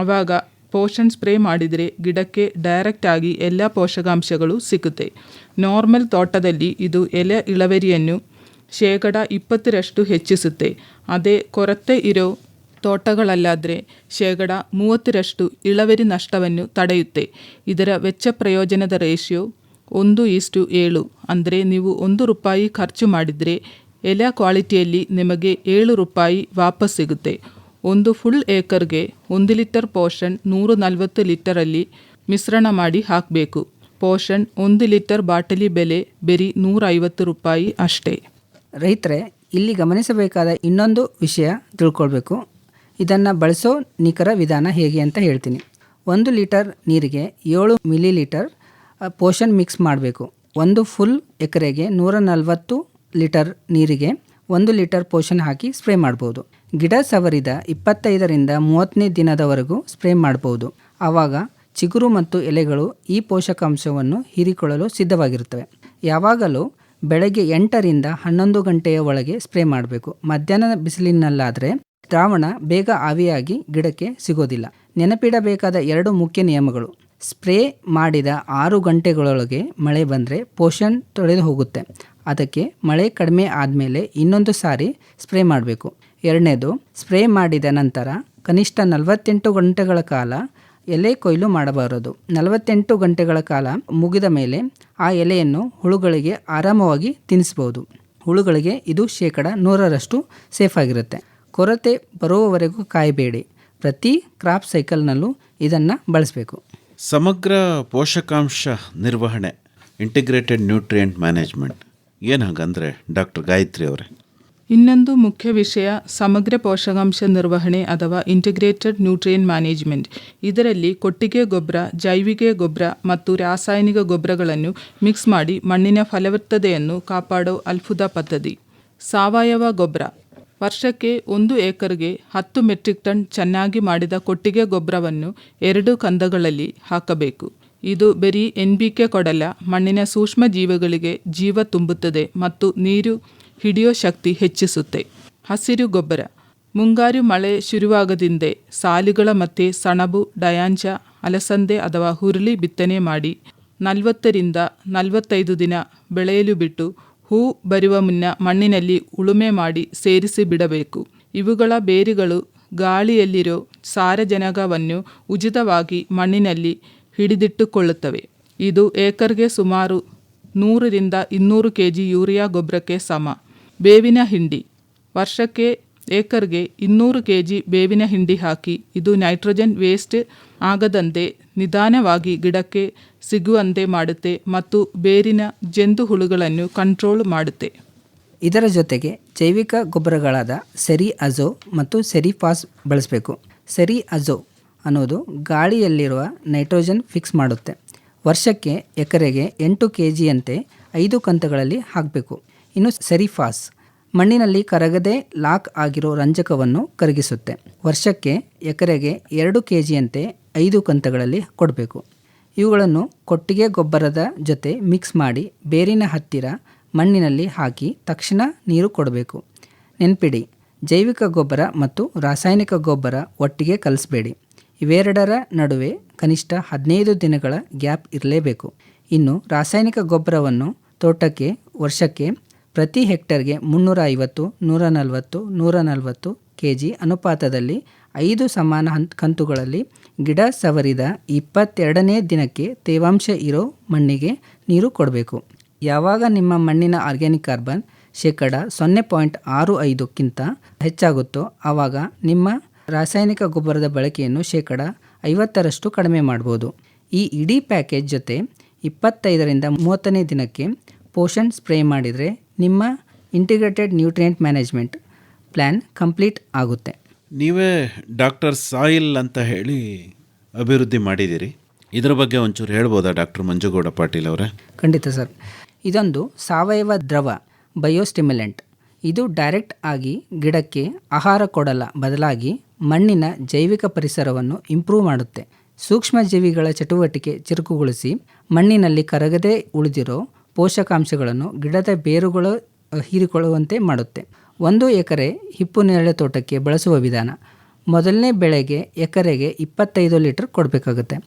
ಆವಾಗ ಪೋಷಣ್ ಸ್ಪ್ರೇ ಮಾಡಿದರೆ ಗಿಡಕ್ಕೆ ಡೈರೆಕ್ಟ್ ಆಗಿ ಎಲ್ಲ ಪೋಷಕಾಂಶಗಳು ಸಿಗುತ್ತೆ. ನಾರ್ಮಲ್ ತೋಟದಲ್ಲಿ ಇದು ಎಲೆ ಇಳುವರಿಯನ್ನು 20% ಹೆಚ್ಚಿಸುತ್ತೆ. ಅದೇ ಕೊರತೆ ಇರೋ ತೋಟಗಳಲ್ಲಾದರೆ 30% ಇಳುವರಿ ನಷ್ಟವನ್ನು ತಡೆಯುತ್ತೆ. ಇದರ ವೆಚ್ಚ ಪ್ರಯೋಜನದ ರೇಷಿಯೋ 1:7. ಅಂದರೆ ನೀವು 1 ರೂಪಾಯಿ ಖರ್ಚು ಮಾಡಿದರೆ ಎಲೆ ಕ್ವಾಲಿಟಿಯಲ್ಲಿ ನಿಮಗೆ 7 ರೂಪಾಯಿ ವಾಪಸ್ ಸಿಗುತ್ತೆ. ಒಂದು ಫುಲ್ ಏಕರ್ಗೆ 1 ಲೀಟರ್ ಪೋಷಣ್ 140 ಲೀಟರಲ್ಲಿ ಮಿಶ್ರಣ ಮಾಡಿ ಹಾಕಬೇಕು. ಪೋಷಣ್ 1 ಲೀಟರ್ ಬಾಟಲಿ ಬೆಲೆ ಬರೀ 150 ರೂಪಾಯಿ ಅಷ್ಟೇ. ರೈತರೇ, ಇಲ್ಲಿ ಗಮನಿಸಬೇಕಾದ ಇನ್ನೊಂದು ವಿಷಯ ತಿಳ್ಕೊಳ್ಬೇಕು. ಇದನ್ನು ಬಳಸೋ ನಿಖರ ವಿಧಾನ ಹೇಗೆ ಅಂತ ಹೇಳ್ತೀನಿ. 1 ಲೀಟರ್ ನೀರಿಗೆ 7 ಮಿಲಿಲೀಟರ್ ಪೋಷಣ್ ಮಿಕ್ಸ್ ಮಾಡಬೇಕು. ಒಂದು ಫುಲ್ ಎಕರೆಗೆ 140 ಲೀಟರ್ ನೀರಿಗೆ 1 ಲೀಟರ್ ಪೋಷಣ್ ಹಾಕಿ ಸ್ಪ್ರೇ ಮಾಡ್ಬೋದು. ಗಿಡ ಸವರಿದ 25ರಿಂದ 30ನೇ ದಿನದವರೆಗೂ ಸ್ಪ್ರೇ ಮಾಡ್ಬೋದು. ಆವಾಗ ಚಿಗುರು ಮತ್ತು ಎಲೆಗಳು ಈ ಪೋಷಕಾಂಶವನ್ನು ಹೀರಿಕೊಳ್ಳಲು ಸಿದ್ಧವಾಗಿರುತ್ತವೆ. ಯಾವಾಗಲೂ ಬೆಳಗ್ಗೆ 8ರಿಂದ 11 ಗಂಟೆಯ ಒಳಗೆ ಸ್ಪ್ರೇ ಮಾಡಬೇಕು. ಮಧ್ಯಾಹ್ನದ ಬಿಸಿಲಿನಲ್ಲಾದರೆ ದ್ರಾವಣ ಬೇಗ ಆವಿಯಾಗಿ ಗಿಡಕ್ಕೆ ಸಿಗೋದಿಲ್ಲ. ನೆನಪಿಡಬೇಕಾದ 2 ಮುಖ್ಯ ನಿಯಮಗಳು. ಸ್ಪ್ರೇ ಮಾಡಿದ 6 ಗಂಟೆಗಳೊಳಗೆ ಮಳೆ ಬಂದರೆ ಪೋಷಣೆ ತೊಳೆದು ಹೋಗುತ್ತೆ. ಅದಕ್ಕೆ ಮಳೆ ಕಡಿಮೆ ಆದಮೇಲೆ ಇನ್ನೊಂದು ಸಾರಿ ಸ್ಪ್ರೇ ಮಾಡಬೇಕು. ಎರಡನೇದು, ಸ್ಪ್ರೇ ಮಾಡಿದ ನಂತರ ಕನಿಷ್ಠ 48 ಗಂಟೆಗಳ ಕಾಲ ಎಲೆ ಕೊಯ್ಲು ಮಾಡಬಾರದು. 48 ಗಂಟೆಗಳ ಕಾಲ ಮುಗಿದ ಮೇಲೆ ಆ ಎಲೆಯನ್ನು ಹುಳುಗಳಿಗೆ ಆರಾಮವಾಗಿ ತಿನ್ನಿಸ್ಬೋದು. ಹುಳುಗಳಿಗೆ ಇದು 100% ಸೇಫ್ ಆಗಿರುತ್ತೆ. ಕೊರತೆ ಬರುವವರೆಗೂ ಕಾಯಬೇಡಿ. ಪ್ರತಿ ಕ್ರಾಪ್ ಸೈಕಲ್ನಲ್ಲೂ ಇದನ್ನು ಬಳಸಬೇಕು. ಸಮಗ್ರ ಪೋಷಕಾಂಶ ನಿರ್ವಹಣೆ, ಇಂಟಿಗ್ರೇಟೆಡ್ ನ್ಯೂಟ್ರಿಯೆಂಟ್ ಮ್ಯಾನೇಜ್ಮೆಂಟ್ ಏನು ಹಾಗಂದರೆ ಡಾಕ್ಟರ್ ಗಾಯತ್ರಿ ಅವರೇ? ಇನ್ನೊಂದು ಮುಖ್ಯ ವಿಷಯ ಸಮಗ್ರ ಪೋಷಕಾಂಶ ನಿರ್ವಹಣೆ ಅಥವಾ ಇಂಟಿಗ್ರೇಟೆಡ್ ನ್ಯೂಟ್ರಿಯೆಂಟ್ ಮ್ಯಾನೇಜ್ಮೆಂಟ್. ಇದರಲ್ಲಿ ಕೊಟ್ಟಿಗೆ ಗೊಬ್ಬರ, ಜೈವಿಕ ಗೊಬ್ಬರ ಮತ್ತು ರಾಸಾಯನಿಕ ಗೊಬ್ಬರಗಳನ್ನು ಮಿಕ್ಸ್ ಮಾಡಿ ಮಣ್ಣಿನ ಫಲವತ್ತತೆಯನ್ನು ಕಾಪಾಡೋ ಅಲ್ಫುದ ಪದ್ಧತಿ. ಸಾವಯವ ಗೊಬ್ಬರ, ವರ್ಷಕ್ಕೆ 1 ಏಕರ್ಗೆ 10 ಮೆಟ್ರಿಕ್ ಟನ್ ಚೆನ್ನಾಗಿ ಮಾಡಿದ ಕೊಟ್ಟಿಗೆ ಗೊಬ್ಬರವನ್ನು 2 ಕಂದಗಳಲ್ಲಿ ಹಾಕಬೇಕು. ಇದು ಬರೀ NPK ಕೊಡಲ್ಲ, ಮಣ್ಣಿನ ಸೂಕ್ಷ್ಮ ಜೀವಿಗಳಿಗೆ ಜೀವ ತುಂಬುತ್ತದೆ ಮತ್ತು ನೀರು ಹಿಡಿಯೋ ಶಕ್ತಿ ಹೆಚ್ಚಿಸುತ್ತೆ. ಹಸಿರು ಗೊಬ್ಬರ, ಮುಂಗಾರು ಮಳೆ ಶುರುವಾಗದಿಂದೆ ಸಾಲುಗಳ ಮಧ್ಯೆ ಸಣಬು, ಡಯಾಂಚ, ಅಲಸಂದೆ ಅಥವಾ ಹುರುಳಿ ಬಿತ್ತನೆ ಮಾಡಿ 40 ರಿಂದ 45 ದಿನ ಬೆಳೆಯಲು ಬಿಟ್ಟು ಹೂ ಬರುವ ಮುನ್ನ ಮಣ್ಣಿನಲ್ಲಿ ಉಳುಮೆ ಮಾಡಿ ಸೇರಿಸಿ ಬಿಡಬೇಕು. ಇವುಗಳ ಬೇರುಗಳು ಗಾಳಿಯಲ್ಲಿರೋ ಸಾರಜನಕವನ್ನು ಉಚಿತವಾಗಿ ಮಣ್ಣಿನಲ್ಲಿ ಹಿಡಿದಿಟ್ಟುಕೊಳ್ಳುತ್ತವೆ. ಇದು ಏಕರ್ಗೆ ಸುಮಾರು 100 ರಿಂದ 200 kg ಯೂರಿಯಾ ಗೊಬ್ಬರಕ್ಕೆ ಸಮ. ಬೇವಿನ ಹಿಂಡಿ, ವರ್ಷಕ್ಕೆ ಏಕರ್ಗೆ 200 kg ಬೇವಿನ ಹಿಂಡಿ ಹಾಕಿ. ಇದು ನೈಟ್ರೋಜನ್ ವೇಸ್ಟ್ ಆಗದಂತೆ ನಿಧಾನವಾಗಿ ಗಿಡಕ್ಕೆ ಸಿಗುವಂತೆ ಮಾಡುತ್ತೆ ಮತ್ತು ಬೇರಿನ ಜಂತು ಹುಳುಗಳನ್ನು ಕಂಟ್ರೋಲ್ ಮಾಡುತ್ತೆ. ಇದರ ಜೊತೆಗೆ ಜೈವಿಕ ಗೊಬ್ಬರಗಳಾದ ಸೆರಿ ಅಜೋ ಮತ್ತು ಸೆರಿ ಫಾಸ್ ಬಳಸಬೇಕು. ಸೆರಿ ಅಜೋ ಅನ್ನೋದು ಗಾಳಿಯಲ್ಲಿರುವ ನೈಟ್ರೋಜನ್ ಫಿಕ್ಸ್ ಮಾಡುತ್ತೆ. ವರ್ಷಕ್ಕೆ ಎಕರೆಗೆ 8 kgಯಂತೆ 5 ಕಂತುಗಳಲ್ಲಿ ಹಾಕಬೇಕು. ಇನ್ನು ಸೆರಿಫಾಸ್ ಮಣ್ಣಿನಲ್ಲಿ ಕರಗದೆ ಲಾಕ್ ಆಗಿರೋ ರಂಜಕವನ್ನು ಕರಗಿಸುತ್ತೆ. ವರ್ಷಕ್ಕೆ ಎಕರೆಗೆ 2 kgಯಂತೆ 5 ಕಂತುಗಳಲ್ಲಿ ಕೊಡಬೇಕು. ಇವುಗಳನ್ನು ಕೊಟ್ಟಿಗೆ ಗೊಬ್ಬರದ ಜೊತೆ ಮಿಕ್ಸ್ ಮಾಡಿ ಬೇರಿನ ಹತ್ತಿರ ಮಣ್ಣಿನಲ್ಲಿ ಹಾಕಿ ತಕ್ಷಣ ನೀರು ಕೊಡಬೇಕು. ನೆನಪಿಡಿ, ಜೈವಿಕ ಗೊಬ್ಬರ ಮತ್ತು ರಾಸಾಯನಿಕ ಗೊಬ್ಬರ ಒಟ್ಟಿಗೆ ಕಲಿಸಬೇಡಿ. ಇವೆರಡರ ನಡುವೆ ಕನಿಷ್ಠ 15 ದಿನಗಳ ಗ್ಯಾಪ್ ಇರಲೇಬೇಕು. ಇನ್ನು ರಾಸಾಯನಿಕ ಗೊಬ್ಬರವನ್ನು ತೋಟಕ್ಕೆ ವರ್ಷಕ್ಕೆ ಪ್ರತಿ ಹೆಕ್ಟರ್ಗೆ 350, 140, 140 kg ಅನುಪಾತದಲ್ಲಿ 5 ಸಮಾನ ಕಂತುಗಳಲ್ಲಿ ಗಿಡ ಸವರಿದ 22ನೇ ದಿನಕ್ಕೆ ತೇವಾಂಶ ಇರೋ ಮಣ್ಣಿಗೆ ನೀರು ಕೊಡಬೇಕು. ಯಾವಾಗ ನಿಮ್ಮ ಮಣ್ಣಿನ ಆರ್ಗ್ಯಾನಿಕ್ ಕಾರ್ಬನ್ 0.65ಕ್ಕಿಂತ ಹೆಚ್ಚಾಗುತ್ತೋ ಆವಾಗ ನಿಮ್ಮ ರಾಸಾಯನಿಕ ಗೊಬ್ಬರದ ಬಳಕೆಯನ್ನು 50% ಕಡಿಮೆ ಮಾಡ್ಬೋದು. ಈ ಇಡೀ ಪ್ಯಾಕೇಜ್ ಜೊತೆ 25 ರಿಂದ 30ನೇ ದಿನಕ್ಕೆ ಪೋಷಣ್ ಸ್ಪ್ರೇ ಮಾಡಿದರೆ ನಿಮ್ಮ integrated nutrient management plan complete ಆಗುತ್ತೆ. ನೀವೇ ಡಾಕ್ಟರ್ ಸಾಯಿಲ್ ಅಂತ ಹೇಳಿ ಅಭಿವೃದ್ಧಿ ಮಾಡಿದ್ದೀರಿ. ಇದರ ಬಗ್ಗೆ ಒಂಚೂರು ಹೇಳ್ಬೋದಾ ಡಾಕ್ಟರ್ ಮಂಜುಗೌಡ ಪಾಟೀಲ್ ಅವರೇ? ಖಂಡಿತ ಸರ್. ಇದೊಂದು ಸಾವಯವ ದ್ರವ ಬಯೋಸ್ಟಿಮ್ಯುಲೆಂಟ್. ಇದು ಡೈರೆಕ್ಟ್ ಆಗಿ ಗಿಡಕ್ಕೆ ಆಹಾರ ಕೊಡಲ್ಲ, ಬದಲಾಗಿ ಮಣ್ಣಿನ ಜೈವಿಕ ಪರಿಸರವನ್ನು ಇಂಪ್ರೂವ್ ಮಾಡುತ್ತೆ. ಸೂಕ್ಷ್ಮ ಜೀವಿಗಳ ಚಟುವಟಿಕೆ ಚುರುಕುಗೊಳಿಸಿ ಮಣ್ಣಿನಲ್ಲಿ ಕರಗದೆ ಉಳಿದಿರೋ ಪೋಷಕಾಂಶಗಳನ್ನು ಗಿಡದ ಬೇರುಗಳು ಹೀರಿಕೊಳ್ಳುವಂತೆ ಮಾಡುತ್ತೆ. 1 ಎಕರೆ ಹಿಪ್ಪು ನೇರಳೆ ತೋಟಕ್ಕೆ ಬಳಸುವ ವಿಧಾನ: ಮೊದಲನೇ ಬೆಳೆಗೆ ಎಕರೆಗೆ 25 ಲೀಟರ್ ಕೊಡಬೇಕಾಗುತ್ತೆ.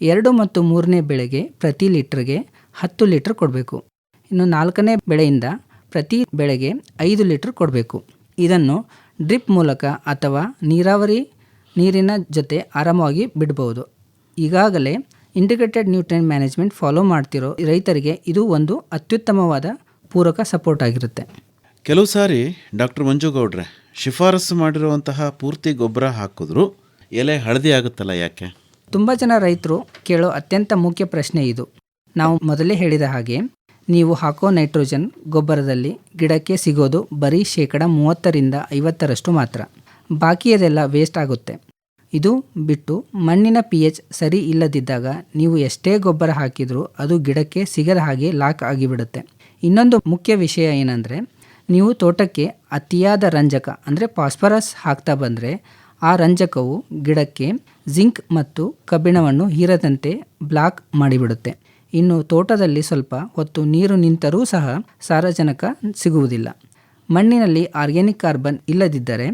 2 ಮತ್ತು 3ನೇ ಬೆಳೆಗೆ ಪ್ರತಿ ಲೀಟರ್ಗೆ 10 ಲೀಟರ್ ಕೊಡಬೇಕು. ಇನ್ನು 4ನೇ ಬೆಳೆಯಿಂದ ಪ್ರತಿ ಬೆಳೆಗೆ 5 ಲೀಟರ್ ಕೊಡಬೇಕು. ಇದನ್ನು ಡ್ರಿಪ್ ಮೂಲಕ ಅಥವಾ ನೀರಾವರಿ ನೀರಿನ ಜೊತೆ ಆರಾಮವಾಗಿ ಬಿಡಬಹುದು. ಈಗಾಗಲೇ ಇಂಟಿಗ್ರೇಟೆಡ್ ನ್ಯೂಟ್ರಿಯೆಂಟ್ ಮ್ಯಾನೇಜ್ಮೆಂಟ್ ಫಾಲೋ ಮಾಡ್ತಿರೋ ರೈತರಿಗೆ ಇದು ಒಂದು ಅತ್ಯುತ್ತಮವಾದ ಪೂರಕ ಸಪೋರ್ಟ್ ಆಗಿರುತ್ತೆ. ಕೆಲವು ಸಾರಿ ಡಾಕ್ಟರ್ ಮಂಜುಗೌಡ್ರೆ, ಶಿಫಾರಸು ಮಾಡಿರುವಂತಹ ಪೂರ್ತಿ ಗೊಬ್ಬರ ಹಾಕಿದ್ರು ಎಲೆ ಹಳದಿ ಆಗುತ್ತಲ್ಲ, ಯಾಕೆ? ತುಂಬ ಜನ ರೈತರು ಕೇಳೋ ಅತ್ಯಂತ ಮುಖ್ಯ ಪ್ರಶ್ನೆ ಇದು. ನಾವು ಮೊದಲೇ ಹೇಳಿದ ಹಾಗೆ ನೀವು ಹಾಕೋ ನೈಟ್ರೋಜನ್ ಗೊಬ್ಬರದಲ್ಲಿ ಗಿಡಕ್ಕೆ ಸಿಗೋದು ಬರೀ 30 ರಿಂದ 50% ಮಾತ್ರ. ಬಾಕಿಯದೆಲ್ಲ ವೇಸ್ಟ್ ಆಗುತ್ತೆ. ಇದು ಬಿಟ್ಟು ಮಣ್ಣಿನ pH ಸರಿ ಇಲ್ಲದಿದ್ದಾಗ ನೀವು ಎಷ್ಟೇ ಗೊಬ್ಬರ ಹಾಕಿದರೂ ಅದು ಗಿಡಕ್ಕೆ ಸಿಗದ ಹಾಗೆ ಲಾಕ್ ಆಗಿಬಿಡುತ್ತೆ. ಇನ್ನೊಂದು ಮುಖ್ಯ ವಿಷಯ ಏನಂದರೆ, ನೀವು ತೋಟಕ್ಕೆ ಅತಿಯಾದ ರಂಜಕ ಅಂದರೆ ಫಾಸ್ಫರಸ್ ಹಾಕ್ತಾ ಬಂದರೆ ಆ ರಂಜಕವು ಗಿಡಕ್ಕೆ ಜಿಂಕ್ ಮತ್ತು ಕಬ್ಬಿಣವನ್ನು ಹೀರದಂತೆ ಬ್ಲಾಕ್ ಮಾಡಿಬಿಡುತ್ತೆ. ಇನ್ನು ತೋಟದಲ್ಲಿ ಸ್ವಲ್ಪ ಹೊತ್ತು ನೀರು ನಿಂತರೂ ಸಹ ಸಾರಜನಕ ಸಿಗುವುದಿಲ್ಲ. ಮಣ್ಣಿನಲ್ಲಿ ಆರ್ಗ್ಯಾನಿಕ್ ಕಾರ್ಬನ್ ಇಲ್ಲದಿದ್ದರೆ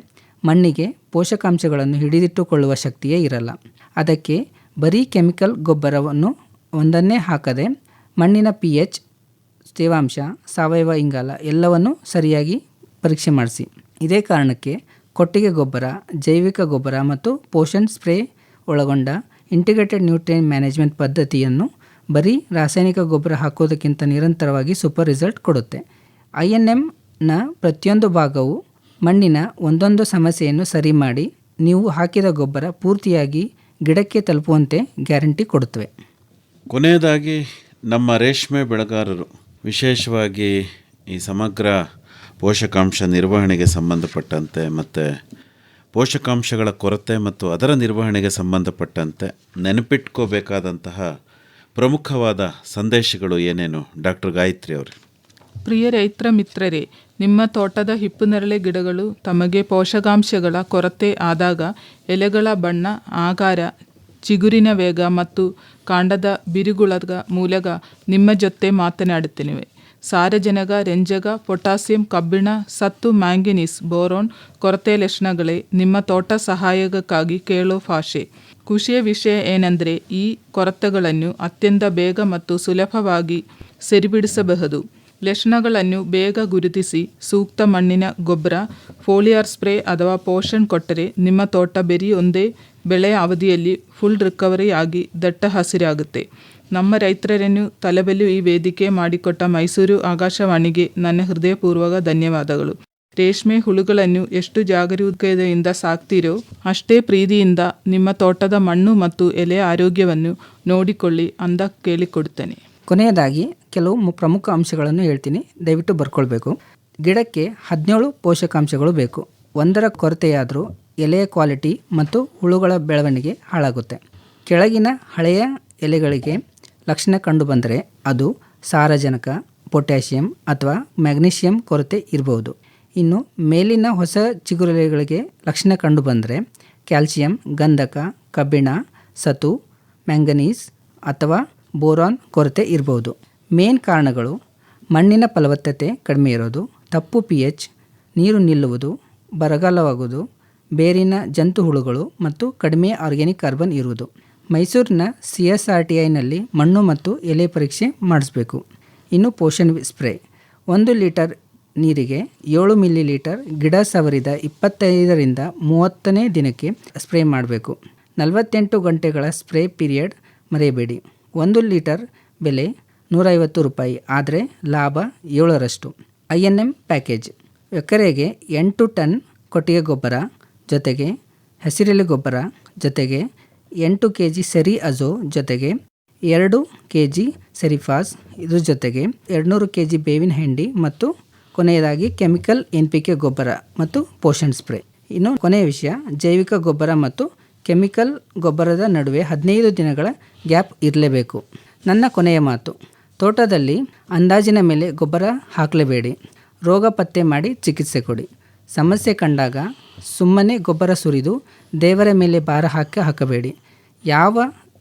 ಮಣ್ಣಿಗೆ ಪೋಷಕಾಂಶಗಳನ್ನು ಹಿಡಿದಿಟ್ಟುಕೊಳ್ಳುವ ಶಕ್ತಿಯೇ ಇರಲ್ಲ. ಅದಕ್ಕೆ ಬರೀ ಕೆಮಿಕಲ್ ಗೊಬ್ಬರವನ್ನು ಒಂದನ್ನೇ ಹಾಕದೆ ಮಣ್ಣಿನ pH, ತೇವಾಂಶ, ಸಾವಯವ ಇಂಗಾಲ ಎಲ್ಲವನ್ನು ಸರಿಯಾಗಿ ಪರೀಕ್ಷೆ ಮಾಡಿಸಿ. ಇದೇ ಕಾರಣಕ್ಕೆ ಕೊಟ್ಟಿಗೆ ಗೊಬ್ಬರ, ಜೈವಿಕ ಗೊಬ್ಬರ ಮತ್ತು ಪೋಷಣ್ ಸ್ಪ್ರೇ ಒಳಗೊಂಡ ಇಂಟಿಗ್ರೇಟೆಡ್ ನ್ಯೂಟ್ರಿಯೆಂಟ್ ಮ್ಯಾನೇಜ್ಮೆಂಟ್ ಪದ್ಧತಿಯನ್ನು ಬರೀ ರಾಸಾಯನಿಕ ಗೊಬ್ಬರ ಹಾಕೋದಕ್ಕಿಂತ ನಿರಂತರವಾಗಿ ಸೂಪರ್ ರಿಸಲ್ಟ್ ಕೊಡುತ್ತೆ. INMನ ಪ್ರತಿಯೊಂದು ಭಾಗವು ಮಣ್ಣಿನ ಒಂದೊಂದು ಸಮಸ್ಯೆಯನ್ನು ಸರಿ ಮಾಡಿ ನೀವು ಹಾಕಿದ ಗೊಬ್ಬರ ಪೂರ್ತಿಯಾಗಿ ಗಿಡಕ್ಕೆ ತಲುಪುವಂತೆ ಗ್ಯಾರಂಟಿ ಕೊಡುತ್ತವೆ. ಕೊನೆಯದಾಗಿ ನಮ್ಮ ರೇಷ್ಮೆ ಬೆಳೆಗಾರರು ವಿಶೇಷವಾಗಿ ಈ ಸಮಗ್ರ ಪೋಷಕಾಂಶ ನಿರ್ವಹಣೆಗೆ ಸಂಬಂಧಪಟ್ಟಂತೆ ಮತ್ತು ಪೋಷಕಾಂಶಗಳ ಕೊರತೆ ಮತ್ತು ಅದರ ನಿರ್ವಹಣೆಗೆ ಸಂಬಂಧಪಟ್ಟಂತೆ ನೆನಪಿಟ್ಕೋಬೇಕಾದಂತಹ ಪ್ರಮುಖವಾದ ಸಂದೇಶಗಳು ಏನೇನು ಡಾಕ್ಟರ್ ಗಾಯತ್ರಿ ಅವರೇ? ಪ್ರಿಯ ರೈತ ಮಿತ್ರರೇ, ನಿಮ್ಮ ತೋಟದ ಹಿಪ್ಪುನೇರಳೆ ಗಿಡಗಳು ತಮಗೆ ಪೋಷಕಾಂಶಗಳ ಕೊರತೆ ಆದಾಗ ಎಲೆಗಳ ಬಣ್ಣ, ಆಕಾರ, ಚಿಗುರಿನ ವೇಗ ಮತ್ತು ಕಾಂಡದ ಬಿರುಗುಳದ ಮೂಲಕ ನಿಮ್ಮ ಜೊತೆ ಮಾತನಾಡುತ್ತಿವೆ. ಸಾರಜನಕ, ರಂಜಕ, ಪೊಟ್ಯಾಸಿಯಂ, ಕಬ್ಬಿಣ, ಸತ್ತು, ಮ್ಯಾಂಗನೀಸ್, ಬೋರಾನ್ ಕೊರತೆ ಲಕ್ಷಣಗಳೇ ನಿಮ್ಮ ತೋಟ ಸಹಾಯಕ್ಕಾಗಿ ಕೇಳೋ ಭಾಷೆ. ಖುಷಿಯ ವಿಷಯ ಏನೆಂದರೆ ಈ ಕೊರತೆಗಳನ್ನು ಅತ್ಯಂತ ಬೇಗ ಮತ್ತು ಸುಲಭವಾಗಿ ಸರಿಪಡಿಸಬಹುದು. ಲಕ್ಷಣಗಳನ್ನು ಬೇಗ ಗುರುತಿಸಿ ಸೂಕ್ತ ಮಣ್ಣಿನ ಗೊಬ್ಬರ, ಫೋಲಿಯಾರ್ ಸ್ಪ್ರೇ ಅಥವಾ ಪೋಷಣ್ ಕೊಟ್ಟರೆ ನಿಮ್ಮ ತೋಟ ಬರೀ ಒಂದೇ ಬೆಳೆಯ ಅವಧಿಯಲ್ಲಿ ಫುಲ್ ರಿಕವರಿ ಆಗಿ ದಟ್ಟ ಹಸಿರಾಗುತ್ತೆ. ನಮ್ಮ ರೈತರನ್ನು ತಲುಪಲು ಈ ವೇದಿಕೆ ಮಾಡಿಕೊಟ್ಟ ಮೈಸೂರು ಆಕಾಶವಾಣಿಗೆ ನನ್ನ ಹೃದಯಪೂರ್ವಕ ಧನ್ಯವಾದಗಳು. ರೇಷ್ಮೆ ಹುಳುಗಳನ್ನು ಎಷ್ಟು ಜಾಗರೂಕತೆಯಿಂದ ಸಾಕ್ತೀರೋ ಅಷ್ಟೇ ಪ್ರೀತಿಯಿಂದ ನಿಮ್ಮ ತೋಟದ ಮಣ್ಣು ಮತ್ತು ಎಲೆಯ ಆರೋಗ್ಯವನ್ನು ನೋಡಿಕೊಳ್ಳಿ ಅಂದ ಕೇಳಿಕೊಡುತ್ತೇನೆ. ಕೊನೆಯದಾಗಿ ಕೆಲವು ಪ್ರಮುಖ ಅಂಶಗಳನ್ನು ಹೇಳ್ತೀನಿ, ದಯವಿಟ್ಟು ಬರ್ಕೊಳ್ಬೇಕು. ಗಿಡಕ್ಕೆ 17 ಪೋಷಕಾಂಶಗಳು ಬೇಕು. ಒಂದರ ಕೊರತೆಯಾದರೂ ಎಲೆಯ ಕ್ವಾಲಿಟಿ ಮತ್ತು ಹುಳುಗಳ ಬೆಳವಣಿಗೆ ಹಾಳಾಗುತ್ತೆ. ಕೆಳಗಿನ ಹಳೆಯ ಎಲೆಗಳಿಗೆ ಲಕ್ಷಣ ಕಂಡುಬಂದರೆ ಅದು ಸಾರಜನಕ, ಪೊಟ್ಯಾಷಿಯಂ ಅಥವಾ ಮ್ಯಾಗ್ನೀಷಿಯಂ ಕೊರತೆ ಇರಬಹುದು. ಇನ್ನು ಮೇಲಿನ ಹೊಸ ಚಿಗುರೆಲೆಗಳಿಗೆ ಲಕ್ಷಣ ಕಂಡುಬಂದರೆ ಕ್ಯಾಲ್ಸಿಯಂ, ಗಂಧಕ, ಕಬ್ಬಿಣ, ಸತು, ಮ್ಯಾಂಗನೀಸ್ ಅಥವಾ ಬೋರಾನ್ ಕೊರತೆ ಇರಬಹುದು. ಮೇನ್ ಕಾರಣಗಳು ಮಣ್ಣಿನ ಫಲವತ್ತತೆ ಕಡಿಮೆ ಇರೋದು, ತಪ್ಪು pH, ನೀರು ನಿಲ್ಲುವುದು, ಬರಗಾಲವಾಗುವುದು, ಬೇರಿನ ಜಂತು ಹುಳುಗಳು ಮತ್ತು ಕಡಿಮೆ ಆರ್ಗ್ಯಾನಿಕ್ ಕಾರ್ಬನ್ ಇರುವುದು. ಮೈಸೂರಿನ CSRTIನಲ್ಲಿ ಮಣ್ಣು ಮತ್ತು ಎಲೆ ಪರೀಕ್ಷೆ ಮಾಡಿಸ್ಬೇಕು. ಇನ್ನು ಪೋಷಣ್ ಸ್ಪ್ರೇ 1 ಲೀಟರ್ ನೀರಿಗೆ 7 ಮಿಲಿ ಲೀಟರ್ ಗಿಡ ಸವರಿದ 25ರಿಂದ 30ನೇ ದಿನಕ್ಕೆ ಸ್ಪ್ರೇ ಮಾಡಬೇಕು. 48 ಗಂಟೆಗಳ ಸ್ಪ್ರೇ ಪೀರಿಯಡ್ ಮರೆಯಬೇಡಿ. 1 ಲೀಟರ್ ಬೆಲೆ ₹150, ಆದರೆ ಲಾಭ 7ರಷ್ಟು. INM ಪ್ಯಾಕೇಜ್ ಎಕರೆಗೆ 8 ಟನ್ ಕೊಟ್ಟಿಗೆ ಗೊಬ್ಬರ ಜೊತೆಗೆ ಹಸಿರೆಲೆ ಗೊಬ್ಬರ ಜೊತೆಗೆ 8 kg ಸೆರಿ ಅಜೋ ಜೊತೆಗೆ 2 kg ಸೆರಿಫಾಸ್, ಇದ್ರ ಜೊತೆಗೆ 200 kg ಬೇವಿನ ಹಿಂಡಿ ಮತ್ತು ಕೊನೆಯದಾಗಿ ಕೆಮಿಕಲ್ NPK ಗೊಬ್ಬರ ಮತ್ತು ಪೋಷಣ್ ಸ್ಪ್ರೇ. ಇನ್ನು ಕೊನೆಯ ವಿಷಯ, ಜೈವಿಕ ಗೊಬ್ಬರ ಮತ್ತು ಕೆಮಿಕಲ್ ಗೊಬ್ಬರದ ನಡುವೆ 15 ದಿನಗಳ ಗ್ಯಾಪ್ ಇರಲೇಬೇಕು. ನನ್ನ ಕೊನೆಯ ಮಾತು, ತೋಟದಲ್ಲಿ ಅಂದಾಜಿನ ಮೇಲೆ ಗೊಬ್ಬರ ಹಾಕಲೇಬೇಡಿ. ರೋಗ ಪತ್ತೆ ಮಾಡಿ ಚಿಕಿತ್ಸೆ ಕೊಡಿ. ಸಮಸ್ಯೆ ಕಂಡಾಗ ಸುಮ್ಮನೆ ಗೊಬ್ಬರ ಸುರಿದು ದೇವರ ಮೇಲೆ ಭಾರ ಹಾಕಬೇಡಿ. ಯಾವ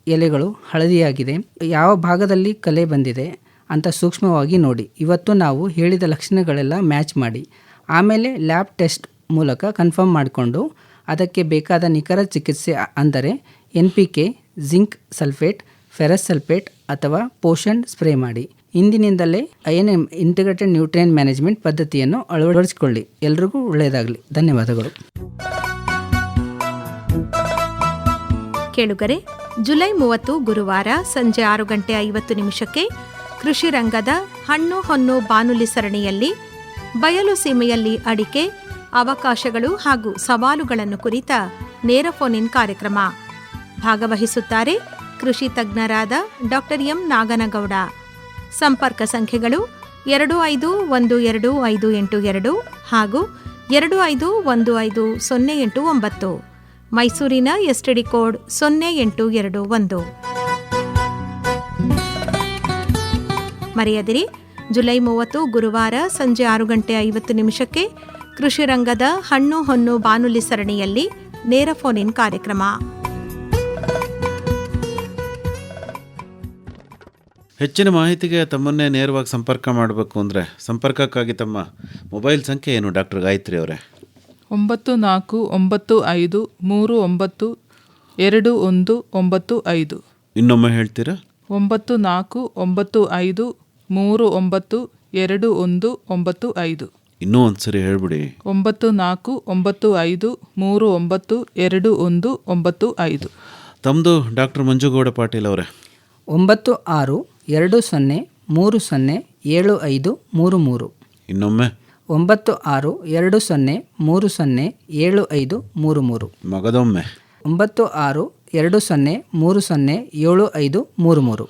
ಎಲೆಗಳು ಹಳದಿಯಾಗಿದೆ, ಯಾವ ಭಾಗದಲ್ಲಿ ಕಲೆ ಬಂದಿದೆ ಅಂತ ಸೂಕ್ಷ್ಮವಾಗಿ ನೋಡಿ. ಇವತ್ತು ನಾವು ಹೇಳಿದ ಲಕ್ಷಣಗಳೆಲ್ಲ ಮ್ಯಾಚ್ ಮಾಡಿ ಆಮೇಲೆ ಲ್ಯಾಬ್ ಟೆಸ್ಟ್ ಮೂಲಕ ಕನ್ಫರ್ಮ್ ಮಾಡಿಕೊಂಡು ಅದಕ್ಕೆ ಬೇಕಾದ ನಿಖರ ಚಿಕಿತ್ಸೆ ಅಂದರೆ NPK, zinc sulphate, ferrous sulphate ಅಥವಾ ಪೋಷಣ್ ಸ್ಪ್ರೇ ಮಾಡಿ. ಇಂದಿನಿಂದಲೇ INM ಇಂಟಿಗ್ರೇಟೆಡ್ ನ್ಯೂಟ್ರಿಯೆಂಟ್ ಮ್ಯಾನೇಜ್ಮೆಂಟ್ ಪದ್ಧತಿಯನ್ನು ಅಳವಡಿಸಿಕೊಳ್ಳಿ. ಎಲ್ರಿಗೂ ಒಳ್ಳೆಯದಾಗಲಿ. ಧನ್ಯವಾದಗಳು. ಕೇಳುಗರೆ, ಜುಲೈ 30 ಗುರುವಾರ ಸಂಜೆ 6:50 ಕೃಷಿ ರಂಗದ ಹಣ್ಣು ಹೊನ್ನು ಬಾನುಲಿ ಸರಣಿಯಲ್ಲಿ ಬಯಲು ಸೀಮೆಯಲ್ಲಿ ಅಡಿಕೆ ಅವಕಾಶಗಳು ಹಾಗೂ ಸವಾಲುಗಳನ್ನು ಕುರಿತ ನೇರ ಫೋನ್ ಇನ್ ಕಾರ್ಯಕ್ರಮ. ಭಾಗವಹಿಸುತ್ತಾರೆ ಕೃಷಿ ತಜ್ಞರಾದ ಡಾಕ್ಟರ್ ಎಂ ನಾಗನಗೌಡ. ಸಂಪರ್ಕ ಸಂಖ್ಯೆಗಳು 25125582 ಹಾಗೂ 25150889. ಮೈಸೂರಿನ STD ಕೋಡ್ 0821. ಮರೆಯದಿರಿ, ಜುಲೈ 30 ಗುರುವಾರ ಸಂಜೆ 6:50 ಕೃಷಿ ರಂಗದ ಹಣ್ಣು ಹೊನ್ನು ಬಾನುಲಿ ಸರಣಿಯಲ್ಲಿ ನೇರ ಫೋನ್ ಇನ್ ಕಾರ್ಯಕ್ರಮ. ಹೆಚ್ಚಿನ ಮಾಹಿತಿಗೆ ತಮ್ಮನ್ನೇ ನೇರವಾಗಿ ಸಂಪರ್ಕ ಮಾಡಬೇಕು ಅಂದರೆ ಸಂಪರ್ಕಕ್ಕಾಗಿ ತಮ್ಮ ಮೊಬೈಲ್ ಸಂಖ್ಯೆ ಏನು ಡಾಕ್ಟರ್ ಗಾಯತ್ರಿ ಅವರೇ? 949539 2195. ಇನ್ನೊಮ್ಮೆ ಹೇಳ್ತೀರಾ? 9495392195. ಇನ್ನೂ ಒಂದ್ಸರಿ ಹೇಳ್ಬಿಡಿ. 9495392195. ತಮ್ಮದು ಡಾಕ್ಟರ್ ಮಂಜುಗೌಡ ಪಾಟೀಲ್ ಅವರೇ? 9620307533. ಇನ್ನೊಮ್ಮೆ? 9620307533. ಮಗದೊಮ್ಮೆ? 9620307533.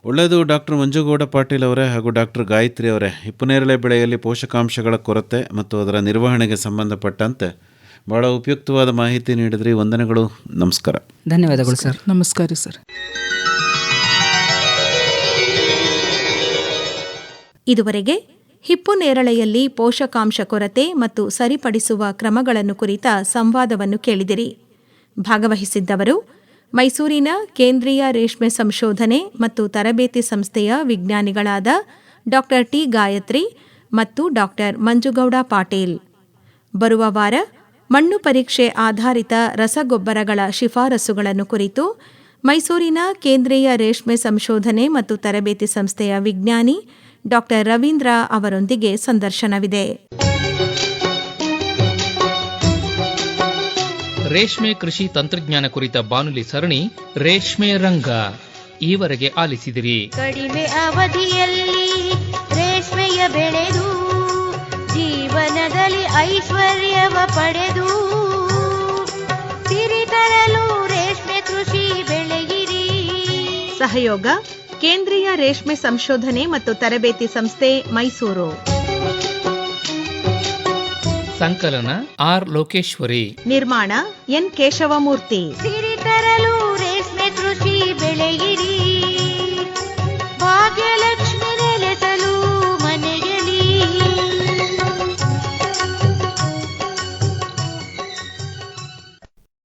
ಒಳ್ಳೆಯದು ಡಾಕ್ಟರ್ ಮಂಜುಗೌಡ ಪಾಟೀಲ್ ಅವರೇ ಹಾಗೂ ಡಾಕ್ಟರ್ ಗಾಯತ್ರಿ ಅವರೇ, ಹಿಪ್ಪುನೇರಳೆ ಬೆಳೆಯಲ್ಲಿ ಪೋಷಕಾಂಶಗಳ ಕೊರತೆ ಮತ್ತು ಅದರ ನಿರ್ವಹಣೆಗೆ ಸಂಬಂಧಪಟ್ಟಂತೆ ಬಹಳ ಉಪಯುಕ್ತವಾದ ಮಾಹಿತಿ ನೀಡಿದ್ರಿ. ವಂದನೆಗಳು, ನಮಸ್ಕಾರ. ಧನ್ಯವಾದಗಳು ಸರ್. ನಮಸ್ಕಾರ ಸರ್. ಇದುವರೆಗೆ ಹಿಪ್ಪುನೇರಳೆಯಲ್ಲಿ ಪೋಷಕಾಂಶ ಕೊರತೆ ಮತ್ತು ಸರಿಪಡಿಸುವ ಕ್ರಮಗಳನ್ನು ಕುರಿತ ಸಂವಾದವನ್ನು ಕೇಳಿದಿರಿ. ಭಾಗವಹಿಸಿದ್ದವರು ಮೈಸೂರಿನ ಕೇಂದ್ರೀಯ ರೇಷ್ಮೆ ಸಂಶೋಧನೆ ಮತ್ತು ತರಬೇತಿ ಸಂಸ್ಥೆಯ ವಿಜ್ಞಾನಿಗಳಾದ ಡಾಕ್ಟರ್ ಟಿ ಗಾಯತ್ರಿ ಮತ್ತು ಡಾಕ್ಟರ್ ಮಂಜುಗೌಡ ಪಾಟೀಲ್. ಬರುವ ವಾರ ಮಣ್ಣು ಪರೀಕ್ಷೆ ಆಧಾರಿತ ರಸಗೊಬ್ಬರಗಳ ಶಿಫಾರಸುಗಳನ್ನು ಕುರಿತು ಮೈಸೂರಿನ ಕೇಂದ್ರೀಯ ರೇಷ್ಮೆ ಸಂಶೋಧನೆ ಮತ್ತು ತರಬೇತಿ ಸಂಸ್ಥೆಯ ವಿಜ್ಞಾನಿ ಡಾಕ್ಟರ್ ರವೀಂದ್ರ ಅವರೊಂದಿಗೆ ಸಂದರ್ಶನವಿದೆ. ರೇಷ್ಮೆ ಕೃಷಿ ತಂತ್ರಜ್ಞಾನ ಕುರಿತ ಬಾನುಲಿ ಸರಣಿ ರೇಷ್ಮೆ ರಂಗ ಈವರೆಗೆ ಆಲಿಸಿದಿರಿ. ಕಡಿಮೆ ಅವಧಿಯಲ್ಲಿ ರೇಷ್ಮೆಯ ಬೆಳೆದು ಜೀವನದಲ್ಲಿ ಐಶ್ವರ್ಯವ ಪಡೆದು ಸಿರಿ ತರಲು ರೇಷ್ಮೆ ಕೃಷಿ ಬೆಳೆಯಿರಿ. ಸಹಯೋಗ ಕೇಂದ್ರೀಯ ರೇಷ್ಮೆ ಸಂಶೋಧನೆ ಮತ್ತು ತರಬೇತಿ ಸಂಸ್ಥೆ ಮೈಸೂರು. ಸಂಕಲನ ಆರ್ ಲೋಕೇಶ್ವರಿ. ನಿರ್ಮಾಣ ಎನ್ ಕೇಶವಮೂರ್ತಿ. ಸಿರಿ ತರಲು ರೇಷ್ಮೆ ಕೃಷಿ ಬೆಳೆಯಿರಿ. ಭಾಗ್ಯಲಕ್ಷ್ಮಿ